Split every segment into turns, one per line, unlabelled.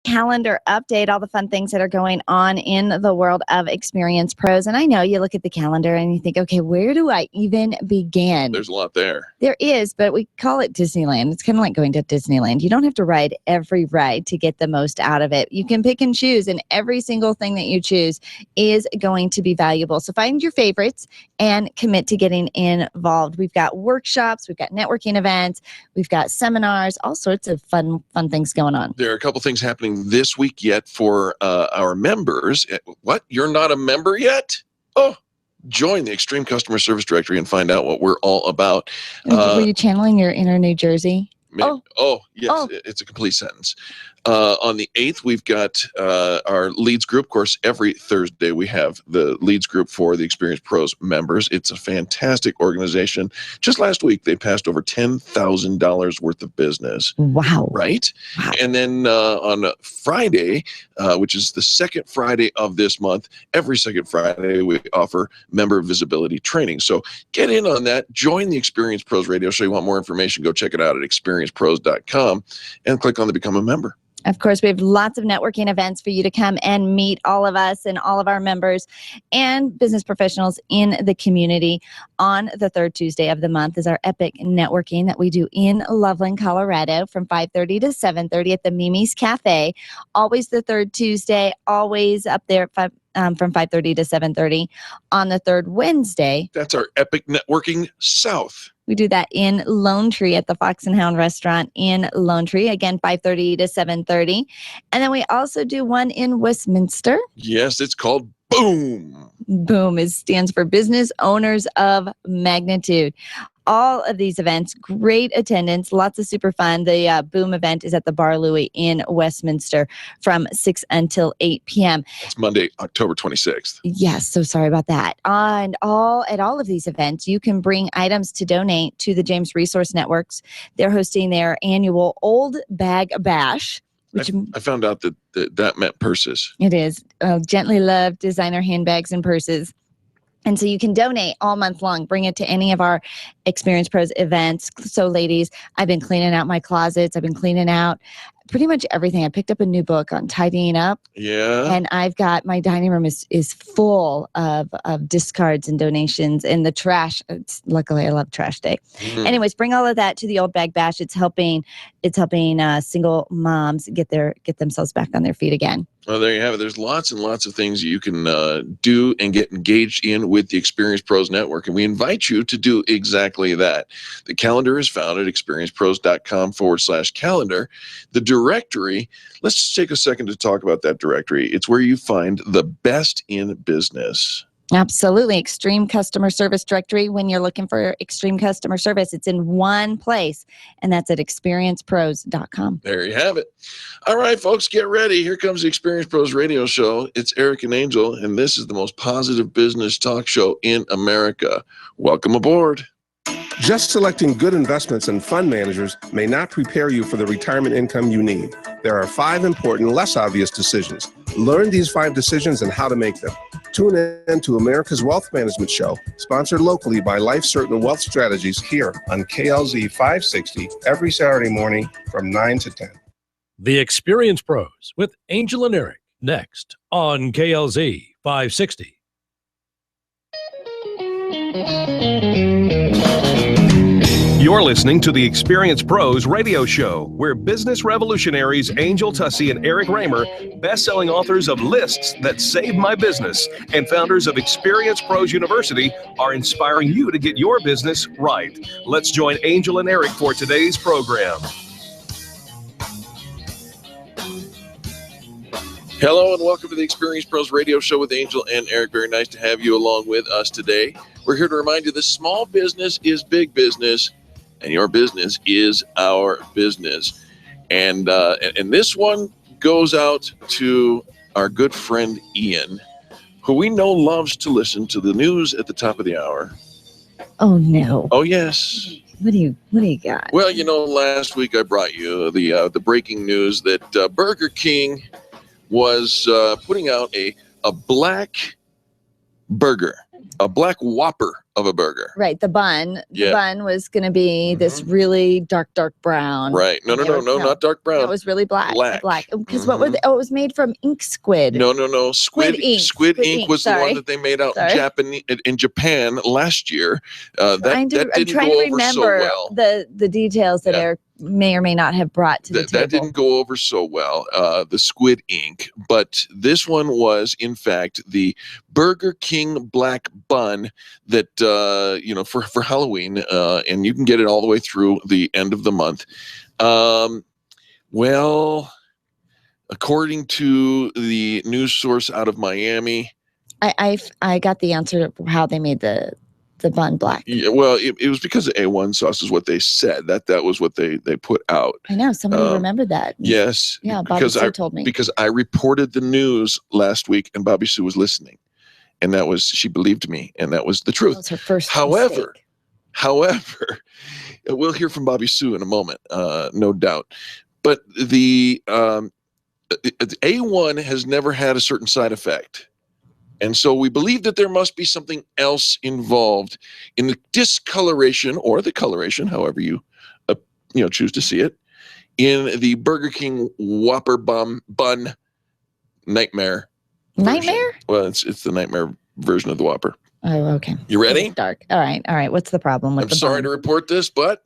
calendar update, all the fun things that are going on in the world of Experience Pros. And I know you look at the calendar and you think, okay, where do I even begin?
There's a lot there.
There is, but we call it Disneyland. It's kind of like going to Disneyland. You don't have to ride every ride to get the most out of it. You can pick and choose, and every single thing that you choose is going to be valuable. So find your favorites and commit to getting involved. We've got workshops, we've got networking events, we've got seminars, all sorts of fun things going on.
There are a couple things happening this week yet for our members. What? You're not a member yet? Oh, join the Extreme Customer Service Directory and find out what we're all about.
Were you channeling your inner New Jersey?
Yes, it's a complete sentence. On the 8th, we've got our Leads group. Of course, every Thursday we have the Leads group for the Experience Pros members. It's a fantastic organization. Just last week, they passed over $10,000 worth of business.
Wow.
Right?
Wow.
And then on Friday, which is the second Friday of this month, every second Friday, we offer member visibility training. So get in on that. Join the Experience Pros radio show. You want more information, go check it out at experiencepros.com and click on the Become a Member.
Of course, we have lots of networking events for you to come and meet all of us and all of our members and business professionals in the community. On the third Tuesday of the month is our epic networking that we do in Loveland, Colorado from 5:30 to 7:30 at the Mimi's Cafe. Always the third Tuesday, always up there at from 5:30 to 7:30. On the third Wednesday.
That's our epic networking south.
We do that in Lone Tree at the Fox and Hound restaurant in Lone Tree. Again, 5:30 to 7:30. And then we also do one in Westminster.
Yes, it's called Boom.
Boom stands for Business Owners of Magnitude. All of these events, great attendance, lots of super fun. The Boom event is at the Bar Louie in Westminster from 6 until 8 p.m.
It's Monday, October 26th.
Yes, so sorry about that. And at all of these events, you can bring items to donate to the James Resource Networks. They're hosting their annual Old Bag Bash. Which
I found out that meant purses.
It is. Gently Loved designer handbags and purses. And so you can donate all month long. Bring it to any of our Experience Pros events. So ladies, I've been cleaning out my closets. I've been cleaning out pretty much everything. I picked up a new book on tidying up.
Yeah.
And I've got my dining room is full of discards and donations and the trash. Luckily, I love trash day. Mm-hmm. Anyways, bring all of that to the Old Bag Bash. It's helping single moms get themselves back on their feet again.
Well, there you have it. There's lots and lots of things you can do and get engaged in with the Experience Pros Network. And we invite you to do exactly that. The calendar is found at experiencepros.com/calendar. The directory, let's just take a second to talk about that directory. It's where you find the best in business.
Absolutely. Extreme Customer Service Directory. When you're looking for extreme customer service, it's in one place, and that's at experiencepros.com.
There you have it. All right, folks, get ready. Here comes the Experience Pros radio show. It's Eric and Angel, and this is the most positive business talk show in America. Welcome aboard.
Just selecting good investments and fund managers may not prepare you for the retirement income you need. There are 5 important, less obvious decisions. Learn these 5 decisions and how to make them. Tune in to America's Wealth Management Show, sponsored locally by Life Certain Wealth Strategies here on KLZ 560 every Saturday morning from 9 to 10.
The Experience Pros with Angel and Eric next on KLZ 560.
You're listening to the Experience Pros radio show, where business revolutionaries Angel Tussey and Eric Raymer, best-selling authors of Lists That Saved My Business and founders of Experience Pros University, are inspiring you to get your business right. Let's join Angel and Eric for today's program.
Hello and welcome to the Experience Pros radio show with Angel and Eric. Very nice to have you along with us today. We're here to remind you that small business is big business, and your business is our business. And this one goes out to our good friend Ian, who we know loves to listen to the news at the top of the hour.
Oh no!
Oh yes.
What do you got?
Well, last week I brought you the breaking news that Burger King was putting out a black burger. a black Whopper of a burger.
Right, the bun.
Yeah.
The bun was going to be this really dark brown.
Right. No, not dark brown.
It was really black.
Black.
Because what were they? Oh, it was made from ink squid.
No. Squid ink was the one that they made out in Japan last year. That didn't go over so well.
The details that Eric may or may not have brought to the table.
That didn't go over so well, the squid ink. But this one was, in fact, the Burger King black bun that, for Halloween, and you can get it all the way through the end of the month. Well, according to the news source out of Miami,
I got the answer to how they made the bun black.
Yeah, well, it was because of A1 sauce is what they said. That was what they put out.
I know. Somebody remembered that.
Yes.
Yeah, Bobby Sue told me.
Because I reported the news last week and Bobby Sue was listening. And she believed me. And that was the truth.
That was her first
However, we'll hear from Bobby Sue in a moment, no doubt. But the A1 has never had a certain side effect. And so we believe that there must be something else involved in the discoloration or the coloration, however you choose to see it, in the Burger King Whopper bun nightmare.
Nightmare?
Well, it's the nightmare version of the Whopper.
Oh, okay.
You ready?
It's dark. All right. What's the problem with
I'm sorry to report this, but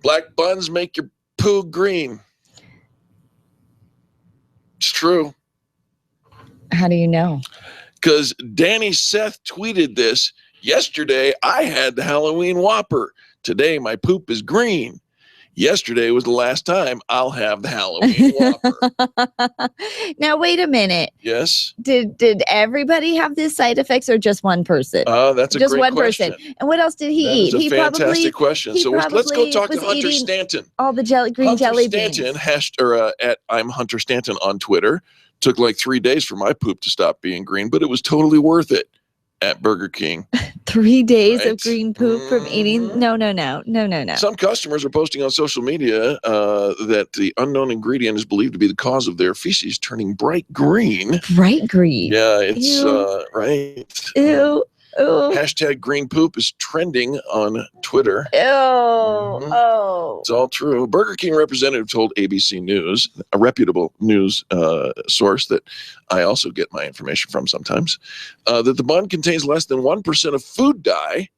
black buns make your poo green. It's true.
How do you know?
Because Danny Seth tweeted this yesterday. I had the Halloween Whopper. Today my poop is green. Yesterday was the last time I'll have the Halloween Whopper.
Now wait a minute.
Yes.
Did everybody have these side effects or just one person?
That's a
just
great
one
question.
person. And what else did he eat?
That's a fantastic question. So let's go talk to Hunter Stanton.
All the green jelly beans.
Hunter Stanton at I'm Hunter Stanton on Twitter. Took like 3 days for my poop to stop being green, but it was totally worth it at Burger King.
3 days of green poop from eating? No.
Some customers are posting on social media that the unknown ingredient is believed to be the cause of their feces turning bright green.
Bright green?
Yeah, it's right.
Ew.
Hashtag green poop is trending on Twitter.
Ew. Oh.
It's all true. Burger King representative told ABC News, a reputable news source that I also get my information from sometimes, that the bun contains less than 1% of food dye,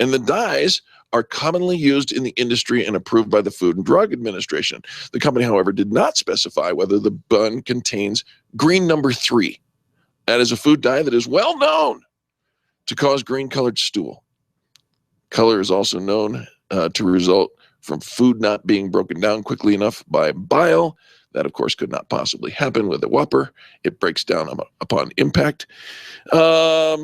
and the dyes are commonly used in the industry and approved by the Food and Drug Administration. The company, however, did not specify whether the bun contains green number 3. That is a food dye that is well known to cause green-colored stool. Color is also known to result from food not being broken down quickly enough by bile. That, of course, could not possibly happen with a Whopper. It breaks down upon impact. They're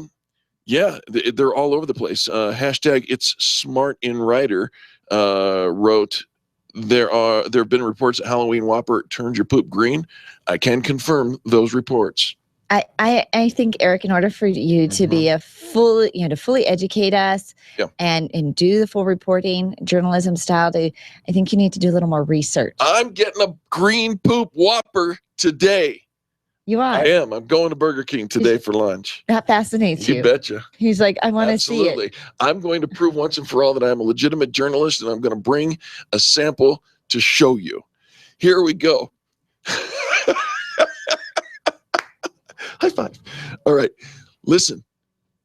all over the place. Hashtag It's Smart in Writer wrote, there have been reports that Halloween Whopper turns your poop green. I can confirm those reports.
I think, Eric, in order for you to be to fully educate us and do the full reporting, journalism style, I think you need to do a little more research.
I'm getting a green poop Whopper today.
You are?
I am. I'm going to Burger King today for lunch.
That fascinates you.
You betcha.
He's like, I want to see it.
Absolutely. I'm going to prove once and for all that I'm a legitimate journalist, and I'm going to bring a sample to show you. Here we go. High five. All right. Listen,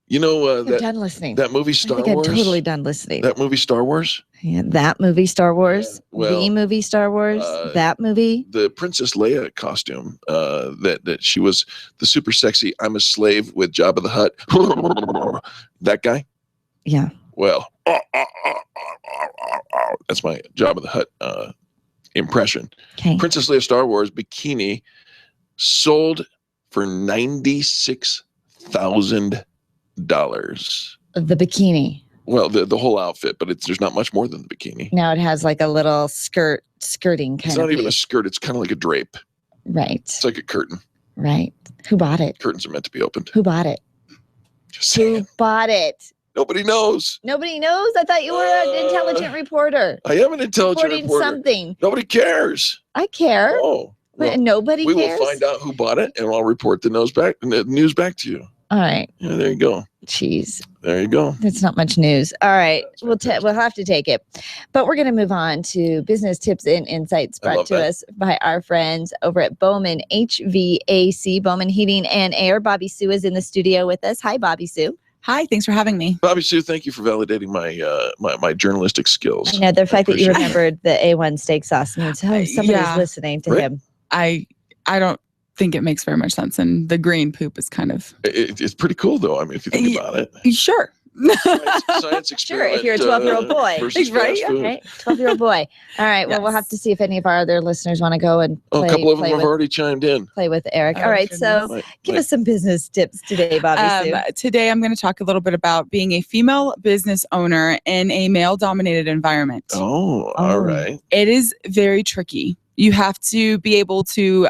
you know
I'm done listening.
That movie Star Wars?
I'm totally done listening.
That movie Star Wars?
Yeah, that movie Star Wars.
Yeah,
the movie Star Wars. That movie.
The Princess Leia costume, that she was the super sexy I'm a slave with Jabba the Hutt. That guy?
Yeah.
Well, that's my Jabba the Hutt impression.
Okay.
Princess Leia Star Wars bikini sold for $96,000.
The bikini.
Well, the whole outfit, but there's not much more than the bikini.
Now it has like a little skirting kind of.
It's not even a
piece.
skirt. It's kind of like a drape.
Right.
It's like a curtain.
Right. Who bought it?
Curtains are meant to be opened.
Who bought it?
Just saying.
Who bought it?
Nobody knows.
Nobody knows? I thought you were an intelligent reporter.
I am an intelligent
Reporting
reporter.
something.
Nobody cares.
I care.
Oh.
But
Well,
nobody
we
cares?
will find out who bought it, and I'll report the news back to you.
All right.
Yeah, there you go.
Jeez.
There you go.
That's not much news. All right. We'll have to take it. But we're going to move on to business tips and insights brought to us by our friends over at Bowman HVAC, Bowman Heating and Air. Bobby Sue is in the studio with us. Hi, Bobby Sue.
Hi, thanks for having me.
Bobby Sue, thank you for validating my journalistic skills.
I know the fact that you remembered the A1 steak sauce means somebody's listening to him.
I don't think it makes very much sense, and the green poop is kind of
it's pretty cool though. I mean, if you think about it.
Sure.
Science experiment.
Sure, if you're a 12-year-old boy.
Right?
Okay, 12-year-old boy. All right, well, we'll have to see if any of our other listeners want to go and play.
A couple of them have already chimed in.
Play with Eric. All right, so give us some business tips today, Bobby Sue.
Today, I'm going to talk a little bit about being a female business owner in a male-dominated environment.
Oh, all right.
It is very tricky. You have to be able to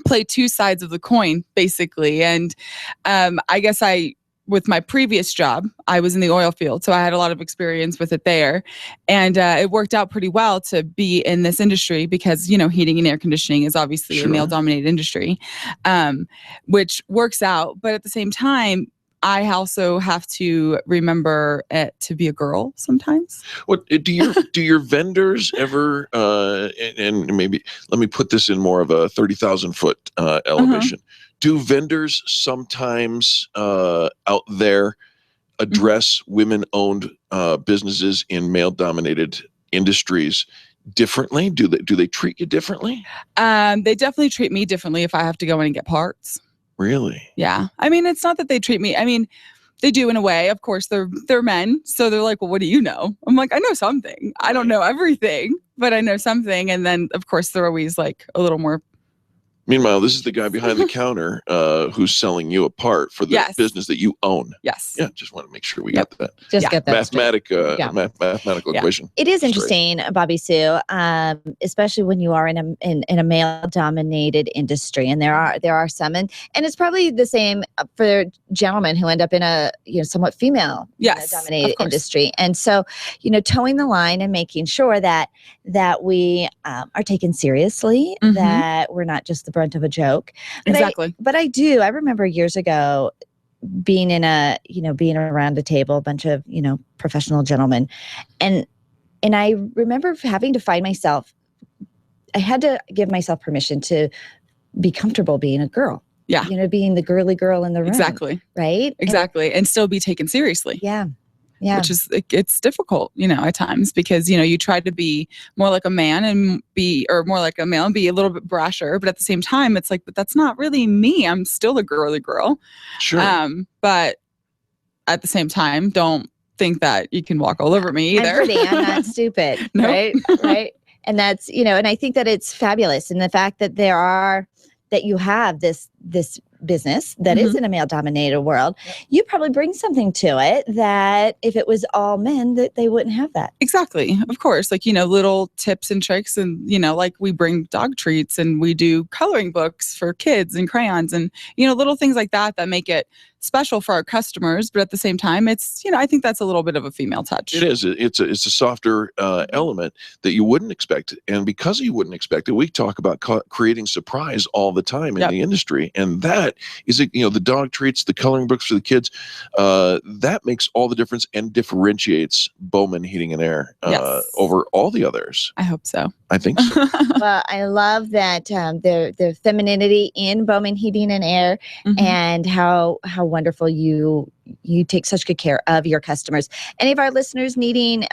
play two sides of the coin, basically. And I guess with my previous job, I was in the oil field, so I had a lot of experience with it there. And it worked out pretty well to be in this industry because, heating and air conditioning is obviously a male-dominated industry, which works out. But at the same time, I also have to remember to be a girl sometimes.
What do your vendors ever? And maybe let me put this in more of a 30,000 foot elevation. Do vendors sometimes out there address women-owned businesses in male-dominated industries differently? Do they treat you differently?
They definitely treat me differently if I have to go in and get parts.
Really?
Yeah. I mean, it's not that they treat me. I mean, they do in a way. Of course, they're men, so they're like, "Well, what do you know?" I'm like, "I know something. I don't know everything, but I know something." And then, of course, they're always like a little more.
Meanwhile, this is the guy behind the counter who's selling you a part for the business that you own.
Yes.
Yeah, just want to make sure we got that.
Just get that
mathematical equation.
It is interesting, Bobby Sue, especially when you are in a male-dominated industry, and there are some, and it's probably the same for gentlemen who end up in a somewhat female-dominated industry, and so towing the line and making sure that we are taken seriously, that we're not just the brunt of a joke.
Exactly.
But I remember years ago being being around a table, a bunch of, professional gentlemen. And I remember having to find myself, I had to give myself permission to be comfortable being a girl.
Yeah.
Being the girly girl in the room.
Exactly.
Right?
Exactly. And still be taken seriously.
Yeah. Yeah.
Which is, it's difficult, at times because, you try to be more like a man or more like a male and be a little bit brasher. But at the same time, it's like, but that's not really me. I'm still a girly girl.
Sure.
But at the same time, don't think that you can walk all over me either.
I'm not stupid.
Nope.
Right. And that's, and I think that it's fabulous. And the fact that that you have this business that is in a male-dominated world, you probably bring something to it that if it was all men, that they wouldn't have that.
Exactly. Of course. Like, little tips and tricks and, like we bring dog treats and we do coloring books for kids and crayons and, little things like that make it special for our customers. But at the same time, it's, I think that's a little bit of a female touch.
It is. It's a softer element that you wouldn't expect. And because you wouldn't expect it, we talk about creating surprise all the time in the industry. And that is, the dog treats, the coloring books for the kids, that makes all the difference and differentiates Bowman Heating and Air over all the others.
I hope so.
I think so.
Well, I love that the femininity in Bowman Heating and Air and how wonderful you take such good care of your customers. Any of our listeners needing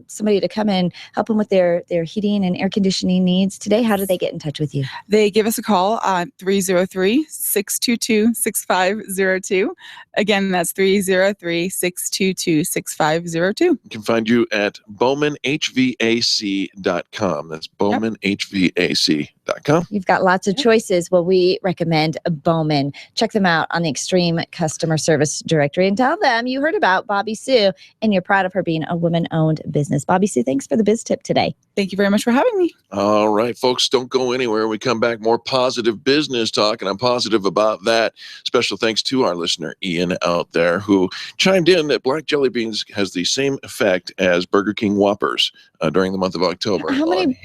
somebody to come and help them with their heating and air conditioning needs today, how do they get in touch with you?
They give us a call on 303-622-6502. Again, that's 303-622-6502.
You can find you at bowmanhvac.com. That's bowmanhvac.com.
You've got lots of choices. Well, we recommend Bowman. Check them out on the Extreme Customer Service Directory and tell them you heard about Bobby Sue and you're proud of her being a woman-owned business. Bobby Sue, thanks for the biz tip today.
Thank you very much for having me.
All right, folks, don't go anywhere. We come back, more positive business talk, and I'm positive about that. Special thanks to our listener, Ian, out there, who chimed in that black jelly beans has the same effect as Burger King Whoppers during the month of October.
How many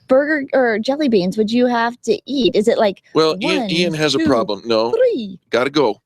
burger or jelly beans would you have to eat? Is it like
Ian has a problem. No,
3?
Gotta go.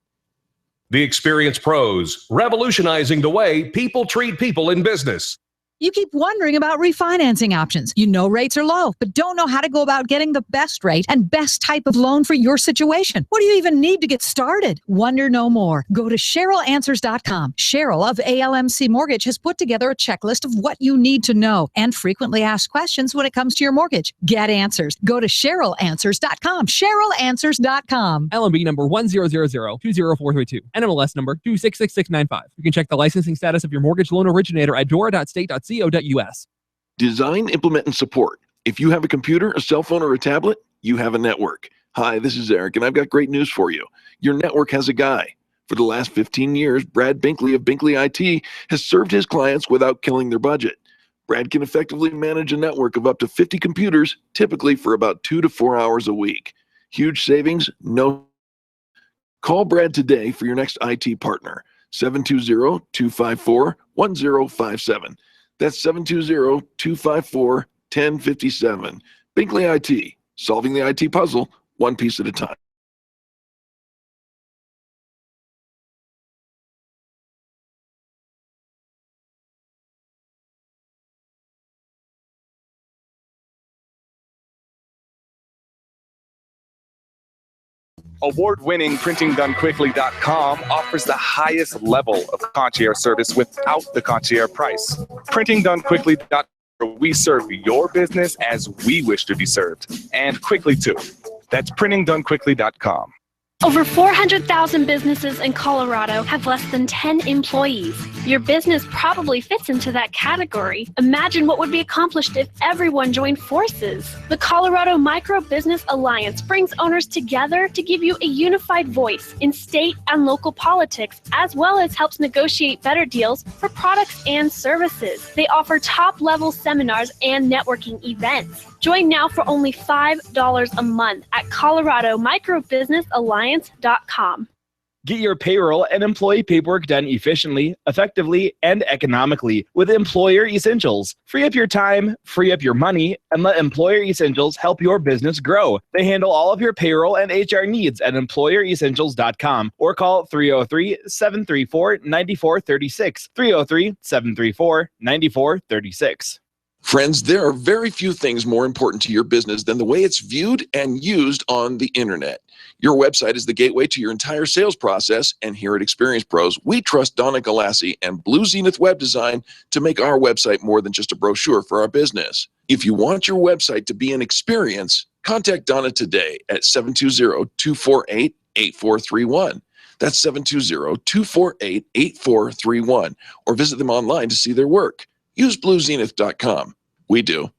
The Experience Pros, revolutionizing the way people treat people in business.
You keep wondering about refinancing options. You know rates are low, but don't know how to go about getting the best rate and best type of loan for your situation. What do you even need to get started? Wonder no more. Go to CherylAnswers.com. Cheryl of ALMC Mortgage has put together a checklist of what you need to know and frequently asked questions when it comes to your mortgage. Get answers. Go to CherylAnswers.com. CherylAnswers.com.
LMB number 100020432. NMLS number 266695. You can check the licensing status of your mortgage loan originator at dora.state.co.us.
Design, implement, and support. If you have a computer, a cell phone, or a tablet, you have a network. Hi, this is Eric, and I've got great news for you. Your network has a guy. For the last 15 years, Brad Binkley of Binkley IT has served his clients without killing their budget. Brad can effectively manage a network of up to 50 computers, typically for about 2 to 4 hours a week. Huge savings, no. Call Brad today for your next IT partner, 720-254-1057. That's 720-254-1057. Binkley IT, solving the IT puzzle one piece at a time.
Award-winning PrintingDoneQuickly.com offers the highest level of concierge service without the concierge price. PrintingDoneQuickly.com, where we serve your business as we wish to be served, and quickly too. That's PrintingDoneQuickly.com.
Over 400,000 businesses in Colorado have less than 10 employees. Your business probably fits into that category. Imagine what would be accomplished if everyone joined forces. The Colorado Micro Business Alliance brings owners together to give you a unified voice in state and local politics, as well as helps negotiate better deals for products and services. They offer top-level seminars and networking events. Join now for only $5 a month at ColoradoMicroBusinessAlliance.com.
Get your payroll and employee paperwork done efficiently, effectively, and economically with Employer Essentials. Free up your time, free up your money, and let Employer Essentials help your business grow. They handle all of your payroll and HR needs at EmployerEssentials.com or call 303-734-9436. 303-734-9436.
Friends, there are very few things more important to your business than the way it's viewed and used on the internet. Your website is the gateway to your entire sales process, and here at Experience Pros, we trust Donna Galassi and Blue Zenith Web Design to make our website more than just a brochure for our business. If you want your website to be an experience, contact Donna today at 720-248-8431. That's 720-248-8431, or visit them online to see their work. Use bluezenith.com. We do.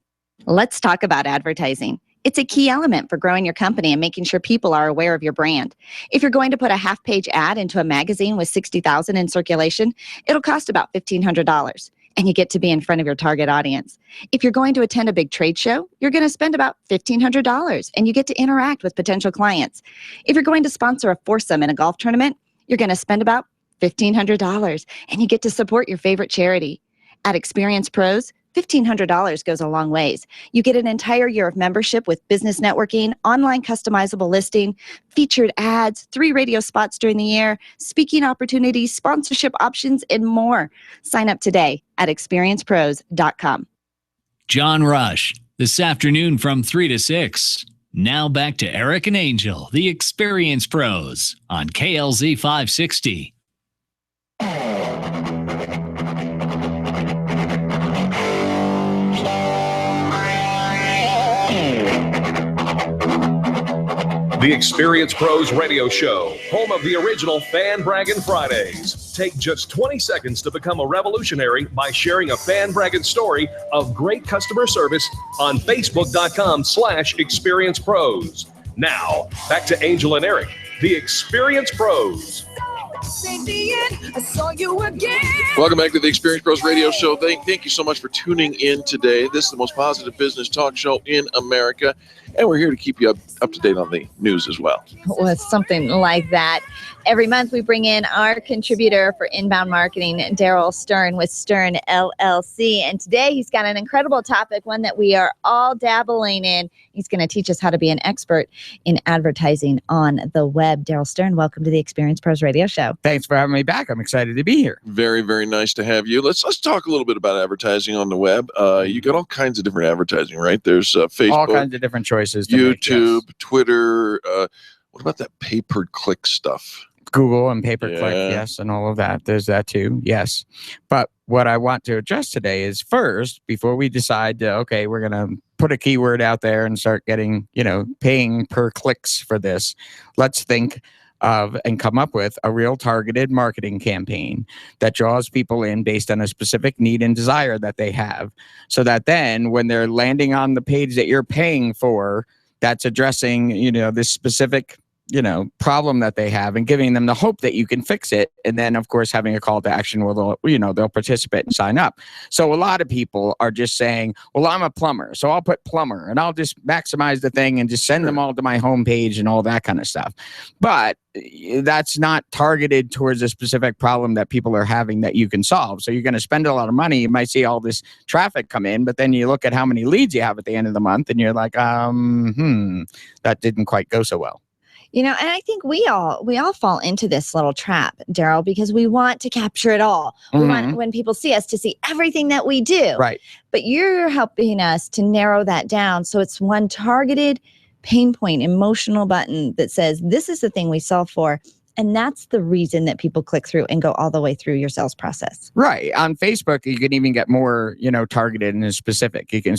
Let's talk about advertising. It's a key element for growing your company and making sure people are aware of your brand. If you're going to put a half-page ad into a magazine with 60,000 in circulation, it'll cost about $1,500, and you get to be in front of your target audience. If you're going to attend a big trade show, you're going to spend about $1,500, and you get to interact with potential clients. If you're going to sponsor a foursome in a golf tournament, you're going to spend about $1,500, and you get to support your favorite charity. At Experience Pros, $1,500 goes a long ways. You get an entire year of membership with business networking, online customizable listing, featured ads, 3 radio spots during the year, speaking opportunities, sponsorship options, and more. Sign up today at experiencepros.com.
John Rush, this afternoon from 3 to 6. Now back to Eric and Angel, the Experience Pros on KLZ 560.
The Experience Pros Radio Show, home of the original Fan Braggin' Fridays. Take just 20 seconds to become a revolutionary by sharing a fan bragging story of great customer service on Facebook.com/Experience Pros. Now, back to Angel and Eric, the Experience Pros.
Welcome back to the Experience Pros Radio Show. Thank you so much for tuning in today. This is the most positive business talk show in America. and we're here to keep you up to date on the news as well.
With something like that. Every month we bring in our contributor for inbound marketing, Darrell Stern with Stern LLC. And today he's got an incredible topic, one that we are all dabbling in. He's going to teach us how to be an expert in advertising on the web. Darrell Stern, welcome to the Experience Pros Radio Show.
Thanks for having me back. I'm excited to be here.
Very, very nice to have you. Let's talk a little bit about advertising on the web. You got all kinds of different advertising, right? There's Facebook,
all kinds of different choices.
YouTube, Twitter. What about that pay-per-click stuff?
Google and pay-per-click, yes, and all of that. There's that too, yes. But what I want to address today is first, before we decide, okay, we're going to put a keyword out there and start getting, paying per clicks for this, let's think of and come up with a real targeted marketing campaign that draws people in based on a specific need and desire that they have, so that then when they're landing on the page that you're paying for, that's addressing, this specific, problem that they have and giving them the hope that you can fix it. And then, of course, having a call to action where they'll participate and sign up. So a lot of people are just saying, well, I'm a plumber, so I'll put plumber and I'll just maximize the thing and just send them all to my homepage and all that kind of stuff. But that's not targeted towards a specific problem that people are having that you can solve. So you're going to spend a lot of money. You might see all this traffic come in, but then you look at how many leads you have at the end of the month and you're like, that didn't quite go so well.
And I think we all fall into this little trap, Darrell, because we want to capture it all. We want, when people see us, to see everything that we do.
Right.
But you're helping us to narrow that down. So it's one targeted pain point, emotional button that says, this is the thing we sell for. And that's the reason that people click through and go all the way through your sales process.
Right. On Facebook, you can even get more, targeted and specific. You can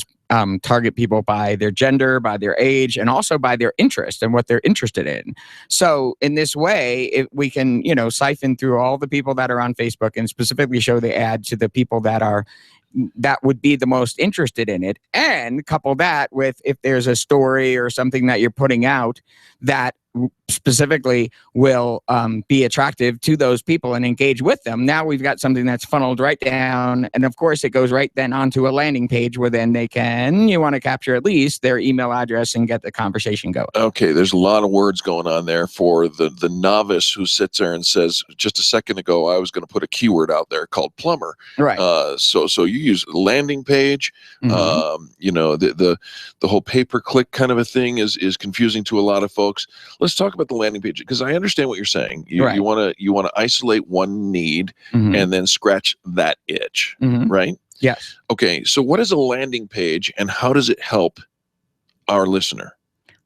target people by their gender, by their age, and also by their interest and what they're interested in. So in this way, we can, siphon through all the people that are on Facebook and specifically show the ad to the people that would be the most interested in it, and couple that with if there's a story or something that you're putting out that specifically will be attractive to those people and engage with them. Now we've got something that's funneled right down, and of course it goes right then onto a landing page where then you want to capture at least their email address and get the conversation going.
Okay, there's a lot of words going on there for the novice who sits there and says, just a second ago I was going to put a keyword out there called plumber.
Right.
So you use landing page. The whole pay-per-click kind of a thing is confusing to a lot of folks. Let's talk about the landing page, because I understand what you're saying. You want to isolate one need and then scratch that itch, right?
Yes.
Okay, so what is a landing page and how does it help our listener?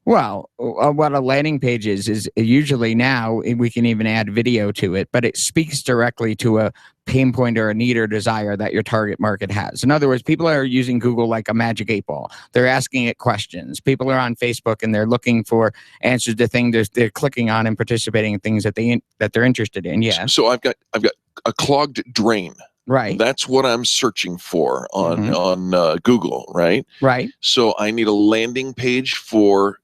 Well, what a landing page is usually now we can even add video to it, but it speaks directly to a pain point or a need or desire that your target market has. In other words, people are using Google like a magic 8-ball. They're asking it questions. People are on Facebook and they're looking for answers to things they're clicking on and participating in things that they're interested in. Yeah.
So I've got a clogged drain.
Right.
That's what I'm searching for on Google, right?
Right.
So I need a landing page for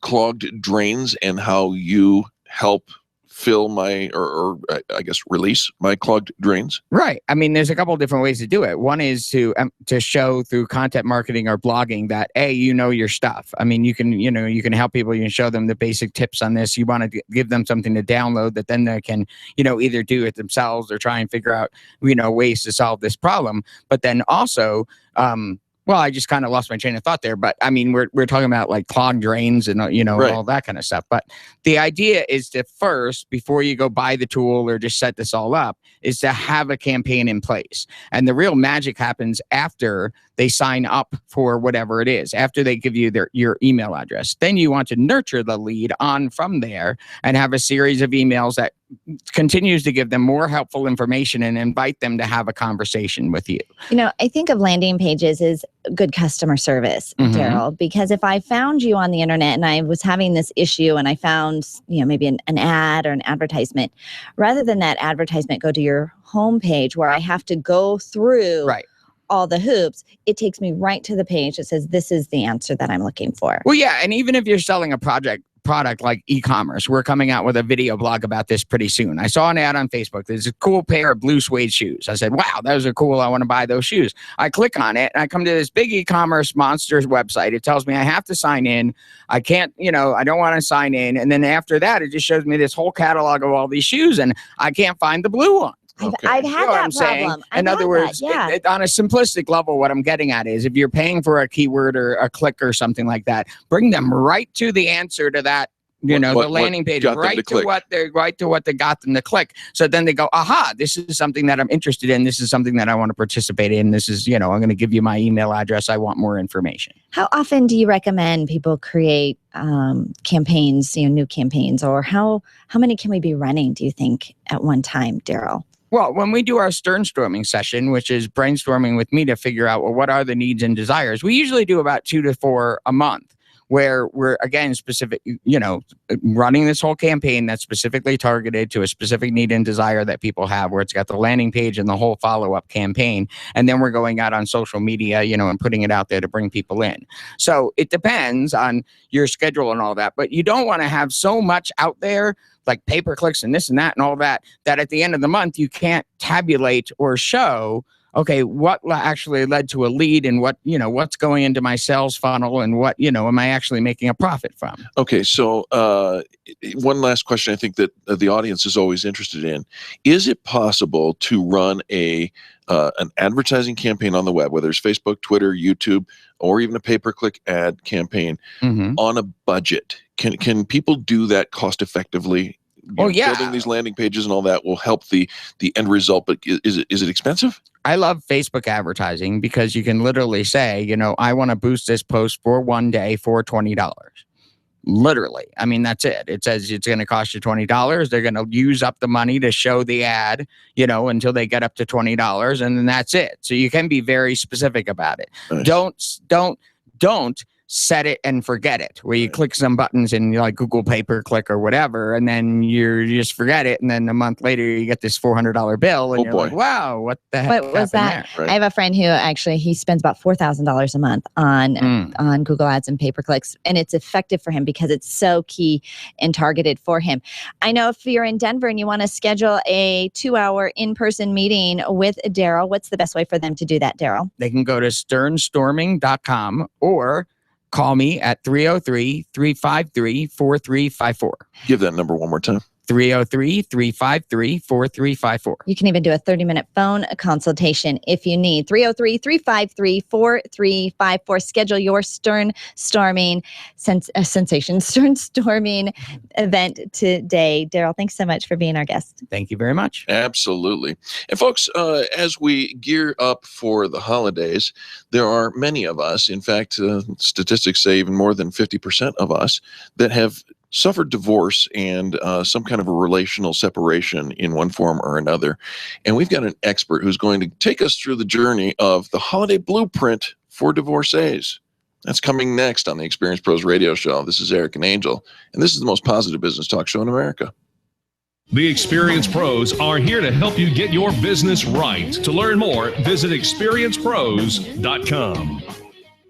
clogged drains and how you help fill my, or I guess release my clogged drains.
Right. I mean, there's a couple of different ways to do it. One is to show through content marketing or blogging that your stuff. I mean, you can help people. You can show them the basic tips on this. You want to give them something to download that then they can, either do it themselves or try and figure out, ways to solve this problem. But then also, well, I just kind of lost my train of thought there, but I mean, we're talking about like clogged drains and,
right,
all that kind of stuff. But the idea is to first, before you go buy the tool or just set this all up, is to have a campaign in place. And the real magic happens after they sign up for whatever it is, after they give you your email address. Then you want to nurture the lead on from there and have a series of emails that continues to give them more helpful information and invite them to have a conversation with you.
I think of landing pages as good customer service, Darrell, because if I found you on the internet and I was having this issue and I found, maybe an ad or an advertisement, rather than that advertisement go to your homepage where I have to go through all the hoops, it takes me right to the page that says, this is the answer that I'm looking for.
Well, yeah. And even if you're selling a product, product like e-commerce. We're coming out with a video blog about this pretty soon. I saw an ad on Facebook. There's a cool pair of blue suede shoes. I said, wow, those are cool. I want to buy those shoes. I click on it and I come to this big e-commerce monsters website. It tells me I have to sign in. I can't, I don't want to sign in. And then after that, it just shows me this whole catalog of all these shoes and I can't find the blue one.
Okay. I've had that problem.
In other words, on a simplistic level, what I'm getting at is if you're paying for a keyword or a click or something like that, bring them right to the answer to that, the landing page, right to what they got them to click. So then they go, aha, this is something that I'm interested in. This is something that I want to participate in. This is, I'm going to give you my email address. I want more information.
How often do you recommend people create campaigns, new campaigns, or how many can we be running, do you think, at one time, Darrell?
Well, when we do our Sternstorming session, which is brainstorming with me to figure out, what are the needs and desires, we usually do about 2 to 4 a month, where we're, again, specific, running this whole campaign that's specifically targeted to a specific need and desire that people have, where it's got the landing page and the whole follow-up campaign. And then we're going out on social media, and putting it out there to bring people in. So it depends on your schedule and all that, but you don't want to have so much out there like pay-per-clicks and this and that and all that at the end of the month, you can't tabulate or show, okay, what actually led to a lead and what, what's going into my sales funnel and what, am I actually making a profit from?
Okay. So one last question I think that the audience is always interested in. Is it possible to run an advertising campaign on the web, whether it's Facebook, Twitter, YouTube, or even a pay-per-click ad campaign on a budget? Can people do that cost effectively? Building these landing pages and all that will help the end result, but is it expensive?
I love Facebook advertising because you can literally say, I want to boost this post for one day for $20. Literally. I mean, that's it. It says it's going to cost you $20. They're going to use up the money to show the ad, until they get up to $20, and then that's it. So you can be very specific about it. Nice. Don't set it and forget it, where you click some buttons in Google pay-per-click or whatever, and then you just forget it, and then a month later you get this $400 bill, and like, wow, what the heck
was that? Right. I have a friend who actually he spends about $4,000 a month on Google Ads and pay-per-clicks, and it's effective for him because it's so key and targeted for him. I know if you're in Denver and you want to schedule a 2-hour in-person meeting with Darrell, what's the best way for them to do that, Darrell?
They can go to sternstorming.com or call me at 303-353-4354.
Give that number one more time.
303-353-4354.
You can even do a 30-minute phone consultation if you need. 303-353-4354. Schedule your Sternstorming event today. Darrell, thanks so much for being our guest.
Thank you very much.
Absolutely. And folks, as we gear up for the holidays, there are many of us, in fact, statistics say even more than 50% of us, that have suffered divorce and some kind of a relational separation in one form or another. And we've got an expert who's going to take us through the journey of the holiday blueprint for divorcees. That's coming next on the Experience Pros Radio Show. This is Eric and Angel, and this is the most positive business talk show in America.
The Experience Pros are here to help you get your business right. To learn more, visit experiencepros.com.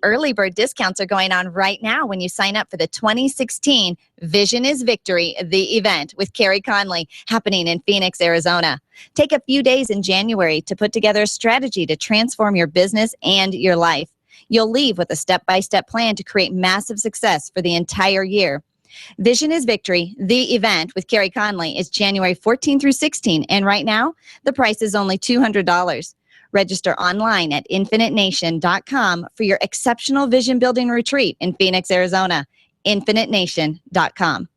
Early bird discounts are going on right now when you sign up for the 2016 Vision is Victory, the event with Carrie Conley, happening in Phoenix, Arizona. Take a few days in January to put together a strategy to transform your business and your life. You'll leave with a step-by-step plan to create massive success for the entire year. Vision is Victory, the event with Carrie Conley, is January 14 through 16, and right now, the price is only $200. Register online at infinitenation.com for your exceptional vision building retreat in Phoenix, Arizona. infinitenation.com.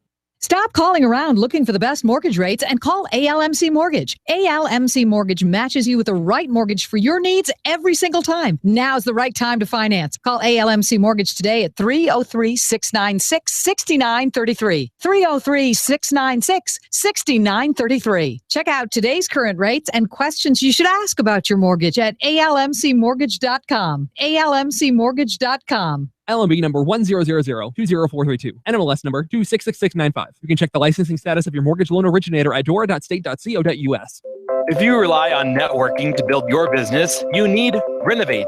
Stop calling around looking for the best mortgage rates and call ALMC Mortgage. ALMC Mortgage matches you with the right mortgage for your needs every single time. Now's the right time to finance. Call ALMC Mortgage today at 303-696-6933. 303-696-6933. Check out today's current rates and questions you should ask about your mortgage at almcmortgage.com. almcmortgage.com.
LMB number 100020432. NMLS number 266695. You can check the licensing status of your mortgage loan originator at dora.state.co.us.
If you rely on networking to build your business, you need Renovate.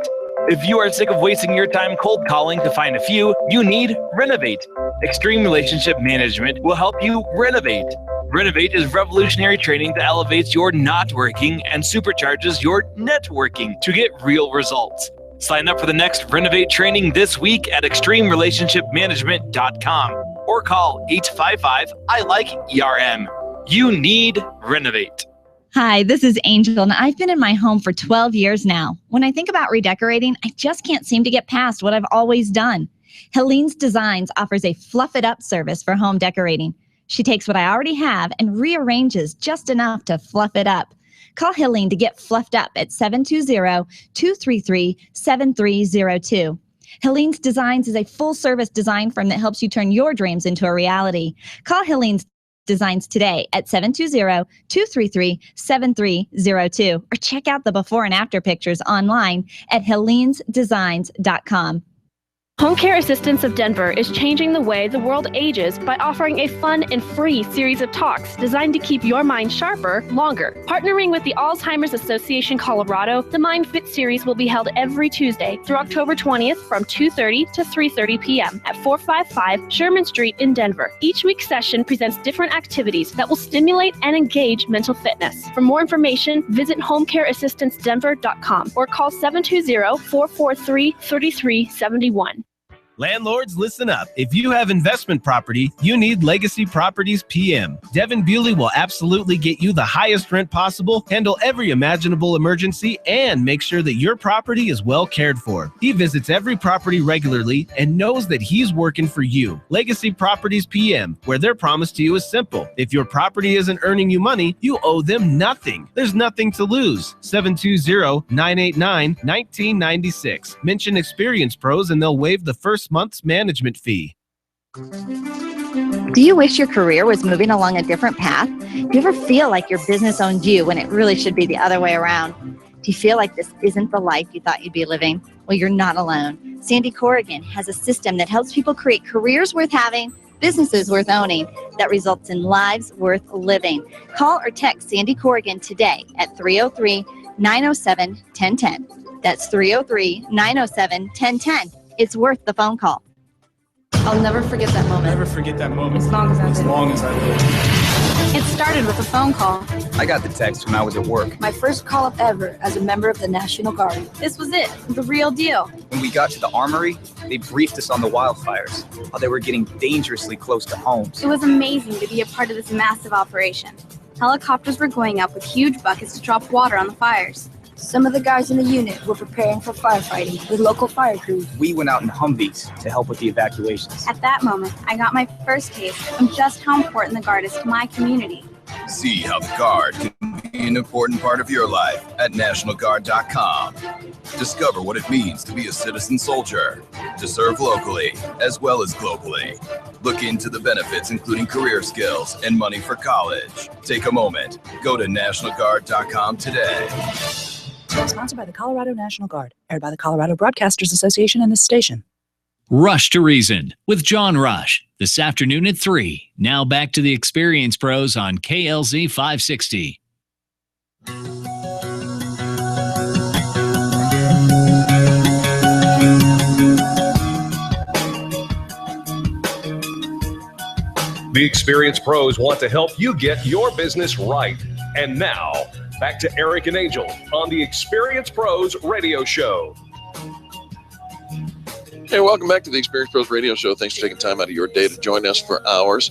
If you are sick of wasting your time cold calling to find a few, you need Renovate. Extreme Relationship Management will help you renovate. Renovate is revolutionary training that elevates your not working and supercharges your networking to get real results. Sign up for the next Renovate training this week at extremerelationshipmanagement.com or call 855-I-LIKE-ERM. You need Renovate.
Hi, this is Angel, and I've been in my home for 12 years now. When I think about redecorating, I just can't seem to get past what I've always done. Helene's Designs offers a fluff it up service for home decorating. She takes what I already have and rearranges just enough to fluff it up. Call Helene to get fluffed up at 720-233-7302. Helene's Designs is a full-service design firm that helps you turn your dreams into a reality. Call Helene's Designs today at 720-233-7302 or check out the before and after pictures online at helenesdesigns.com.
Home Care Assistance of Denver is changing the way the world ages by offering a fun and free series of talks designed to keep your mind sharper longer. Partnering with the Alzheimer's Association Colorado, the Mind Fit series will be held every Tuesday through October 20th from 2:30 to 3:30 p.m. at 455 Sherman Street in Denver. Each week's session presents different activities that will stimulate and engage mental fitness. For more information, visit homecareassistancedenver.com or call 720-443-3371.
Landlords, listen up. If you have investment property, you need Legacy Properties PM. Devin Bewley will absolutely get you the highest rent possible, handle every imaginable emergency, and make sure that your property is well cared for. He visits every property regularly and knows that he's working for you. Legacy Properties PM, where their promise to you is simple. If your property isn't earning you money, you owe them nothing. There's nothing to lose. 720-989-1996. Mention Experience Pros and they'll waive the first month's management fee.
Do you wish your career was moving along a different path? Do you ever feel like your business owns you when it really should be the other way around? Do you feel like this isn't the life you thought you'd be living? Well, you're not alone. Sandy Corrigan has a system that helps people create careers worth having, businesses worth owning, that results in lives worth living. Call or text Sandy Corrigan today at 303-907-1010. That's 303-907-1010. It's worth the phone call. I'll never forget that moment.
Never forget that moment.
As long as I live.
As long as I live.
It started with a phone call.
I got the text when I was at work.
My first call up ever as a member of the National Guard. This was it, the real deal.
When we got to the armory, they briefed us on the wildfires, how they were getting dangerously close to homes.
It was amazing to be a part of this massive operation. Helicopters were going up with huge buckets to drop water on the fires. Some of the guys in the unit were preparing for firefighting with local fire crews.
We went out in Humvees to help with the evacuations.
At that moment, I got my first taste of just how important the Guard is to my community.
See how the Guard can be an important part of your life at NationalGuard.com. Discover what it means to be a citizen soldier, to serve locally as well as globally. Look into the benefits, including career skills and money for college. Take a moment. Go to NationalGuard.com today.
Sponsored by the Colorado National Guard, aired by the Colorado Broadcasters Association and this station.
Rush to Reason with John Rush this afternoon at 3. Now back to the Experience Pros on KLZ 560.
The Experience Pros want to help you get your business right. And now, back to Eric and Angel on the Experience Pros Radio Show.
Hey, welcome back to the Experience Pros Radio Show. Thanks for taking time out of your day to join us for ours.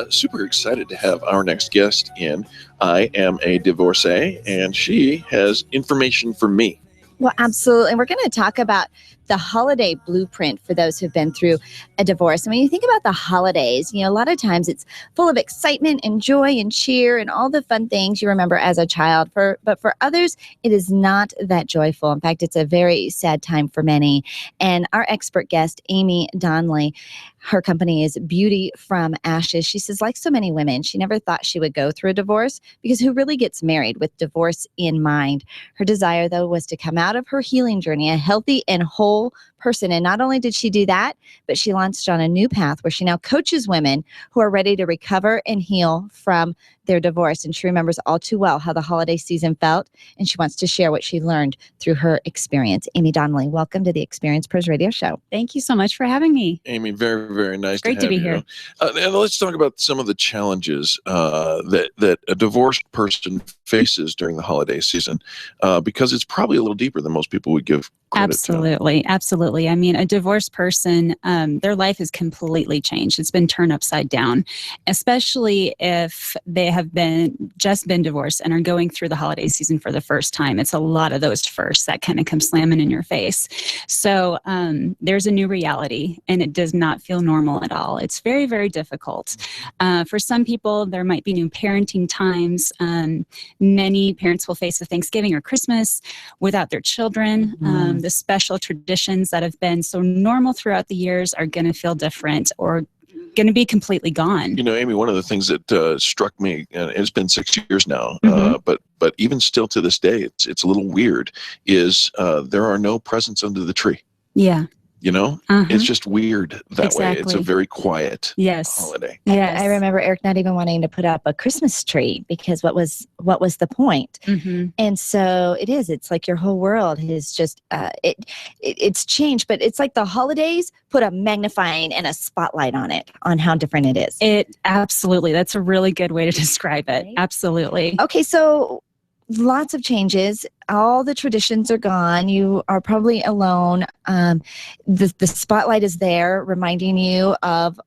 Super excited to have our next guest in. I am a divorcee, and she has information for me.
Well, absolutely. We're going to talk about the holiday blueprint for those who've been through a divorce. And when you think about the holidays, a lot of times it's full of excitement and joy and cheer and all the fun things you remember as a child. But for others, it is not that joyful. In fact, it's a very sad time for many. And our expert guest, Amy Donley, her company is Beauty from Ashes. She says, like so many women, she never thought she would go through a divorce because who really gets married with divorce in mind? Her desire, though, was to come out of her healing journey a healthy and whole person. And not only did she do that, but she launched on a new path where she now coaches women who are ready to recover and heal from their divorce. And she remembers all too well how the holiday season felt, and she wants to share what she learned through her experience. Amy Donley, welcome to the Experience Pros Radio Show.
Thank you so much for having me.
Amy, very, very nice
Great to be here.
And let's talk about some of the challenges that a divorced person faces during the holiday season, because it's probably a little deeper than most people would give credit to.
Absolutely. I mean, a divorced person, their life is completely changed. It's been turned upside down, especially if they have just been divorced and are going through the holiday season for the first time. It's a lot of those firsts that kind of come slamming in your face. So there's a new reality, and it does not feel normal at all. It's very, very difficult. For some people, there might be new parenting times. Many parents will face a Thanksgiving or Christmas without their children. The special traditions that have been so normal throughout the years are going to feel different or going to be completely gone.
You know, Amy, one of the things that struck me, and it's been 6 years now, but even still to this day, it's a little weird, is there are no presents under the tree.
Yeah.
You know, it's just weird that way. It's a very quiet holiday.
Yes. I remember Eric not even wanting to put up a Christmas tree because what was the point? And so it's like your whole world is just, it's changed, but it's like the holidays put a magnifying and a spotlight on it, on how different it is.
Absolutely. That's a really good way to describe it. Absolutely.
Okay. So lots of changes. All the traditions are gone. You are probably alone. The spotlight is there, reminding you of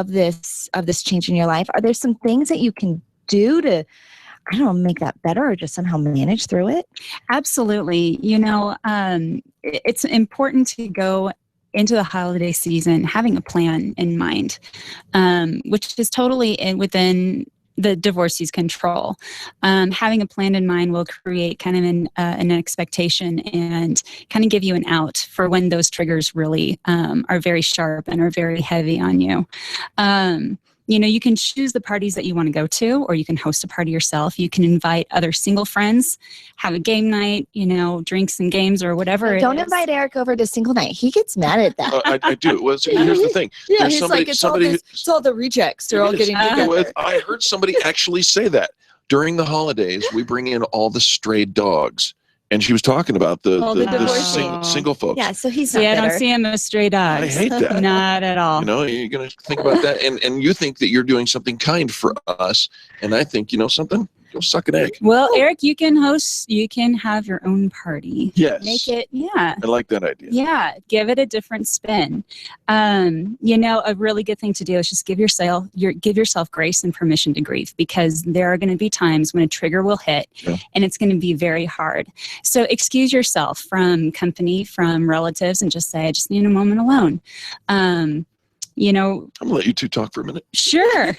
this change in your life. Are there some things that you can do to, I don't know, make that better or just somehow manage through it?
Absolutely. You know, it's important to go into the holiday season having a plan in mind, which is totally within the divorcee's control. Having a plan in mind will create kind of an expectation and kind of give you an out for when those triggers really are very sharp and are very heavy on you. You know, you can choose the parties that you want to go to, or you can host a party yourself. You can invite other single friends, have a game night, you know, drinks and games or whatever.
Don't invite Eric over to single night. He gets mad at that.
I do. Well, so here's the thing.
Yeah,
There's
he's like, it's all the rejects. They're all getting together.
I heard somebody actually say that. During the holidays, we bring in all the stray dogs. And she was talking about the single folks.
Yeah, so he's not
I
bitter.
don't see him as stray dogs.
I hate that.
Not at all.
You know, you're going to think about that. And you think that you're doing something kind for us. And I think, you know something? Go suck an egg.
Well, Eric, you can have your own party.
Yes.
Make it, yeah.
I like that idea.
Yeah, give it a different spin. You know, a really good thing to do is just give yourself grace and permission to grieve, because there are going to be times when a trigger will hit and it's going to be very hard. So excuse yourself from company, from relatives, and just say, I just need a moment alone. You know,
I'm gonna let you two talk for a minute.
Sure.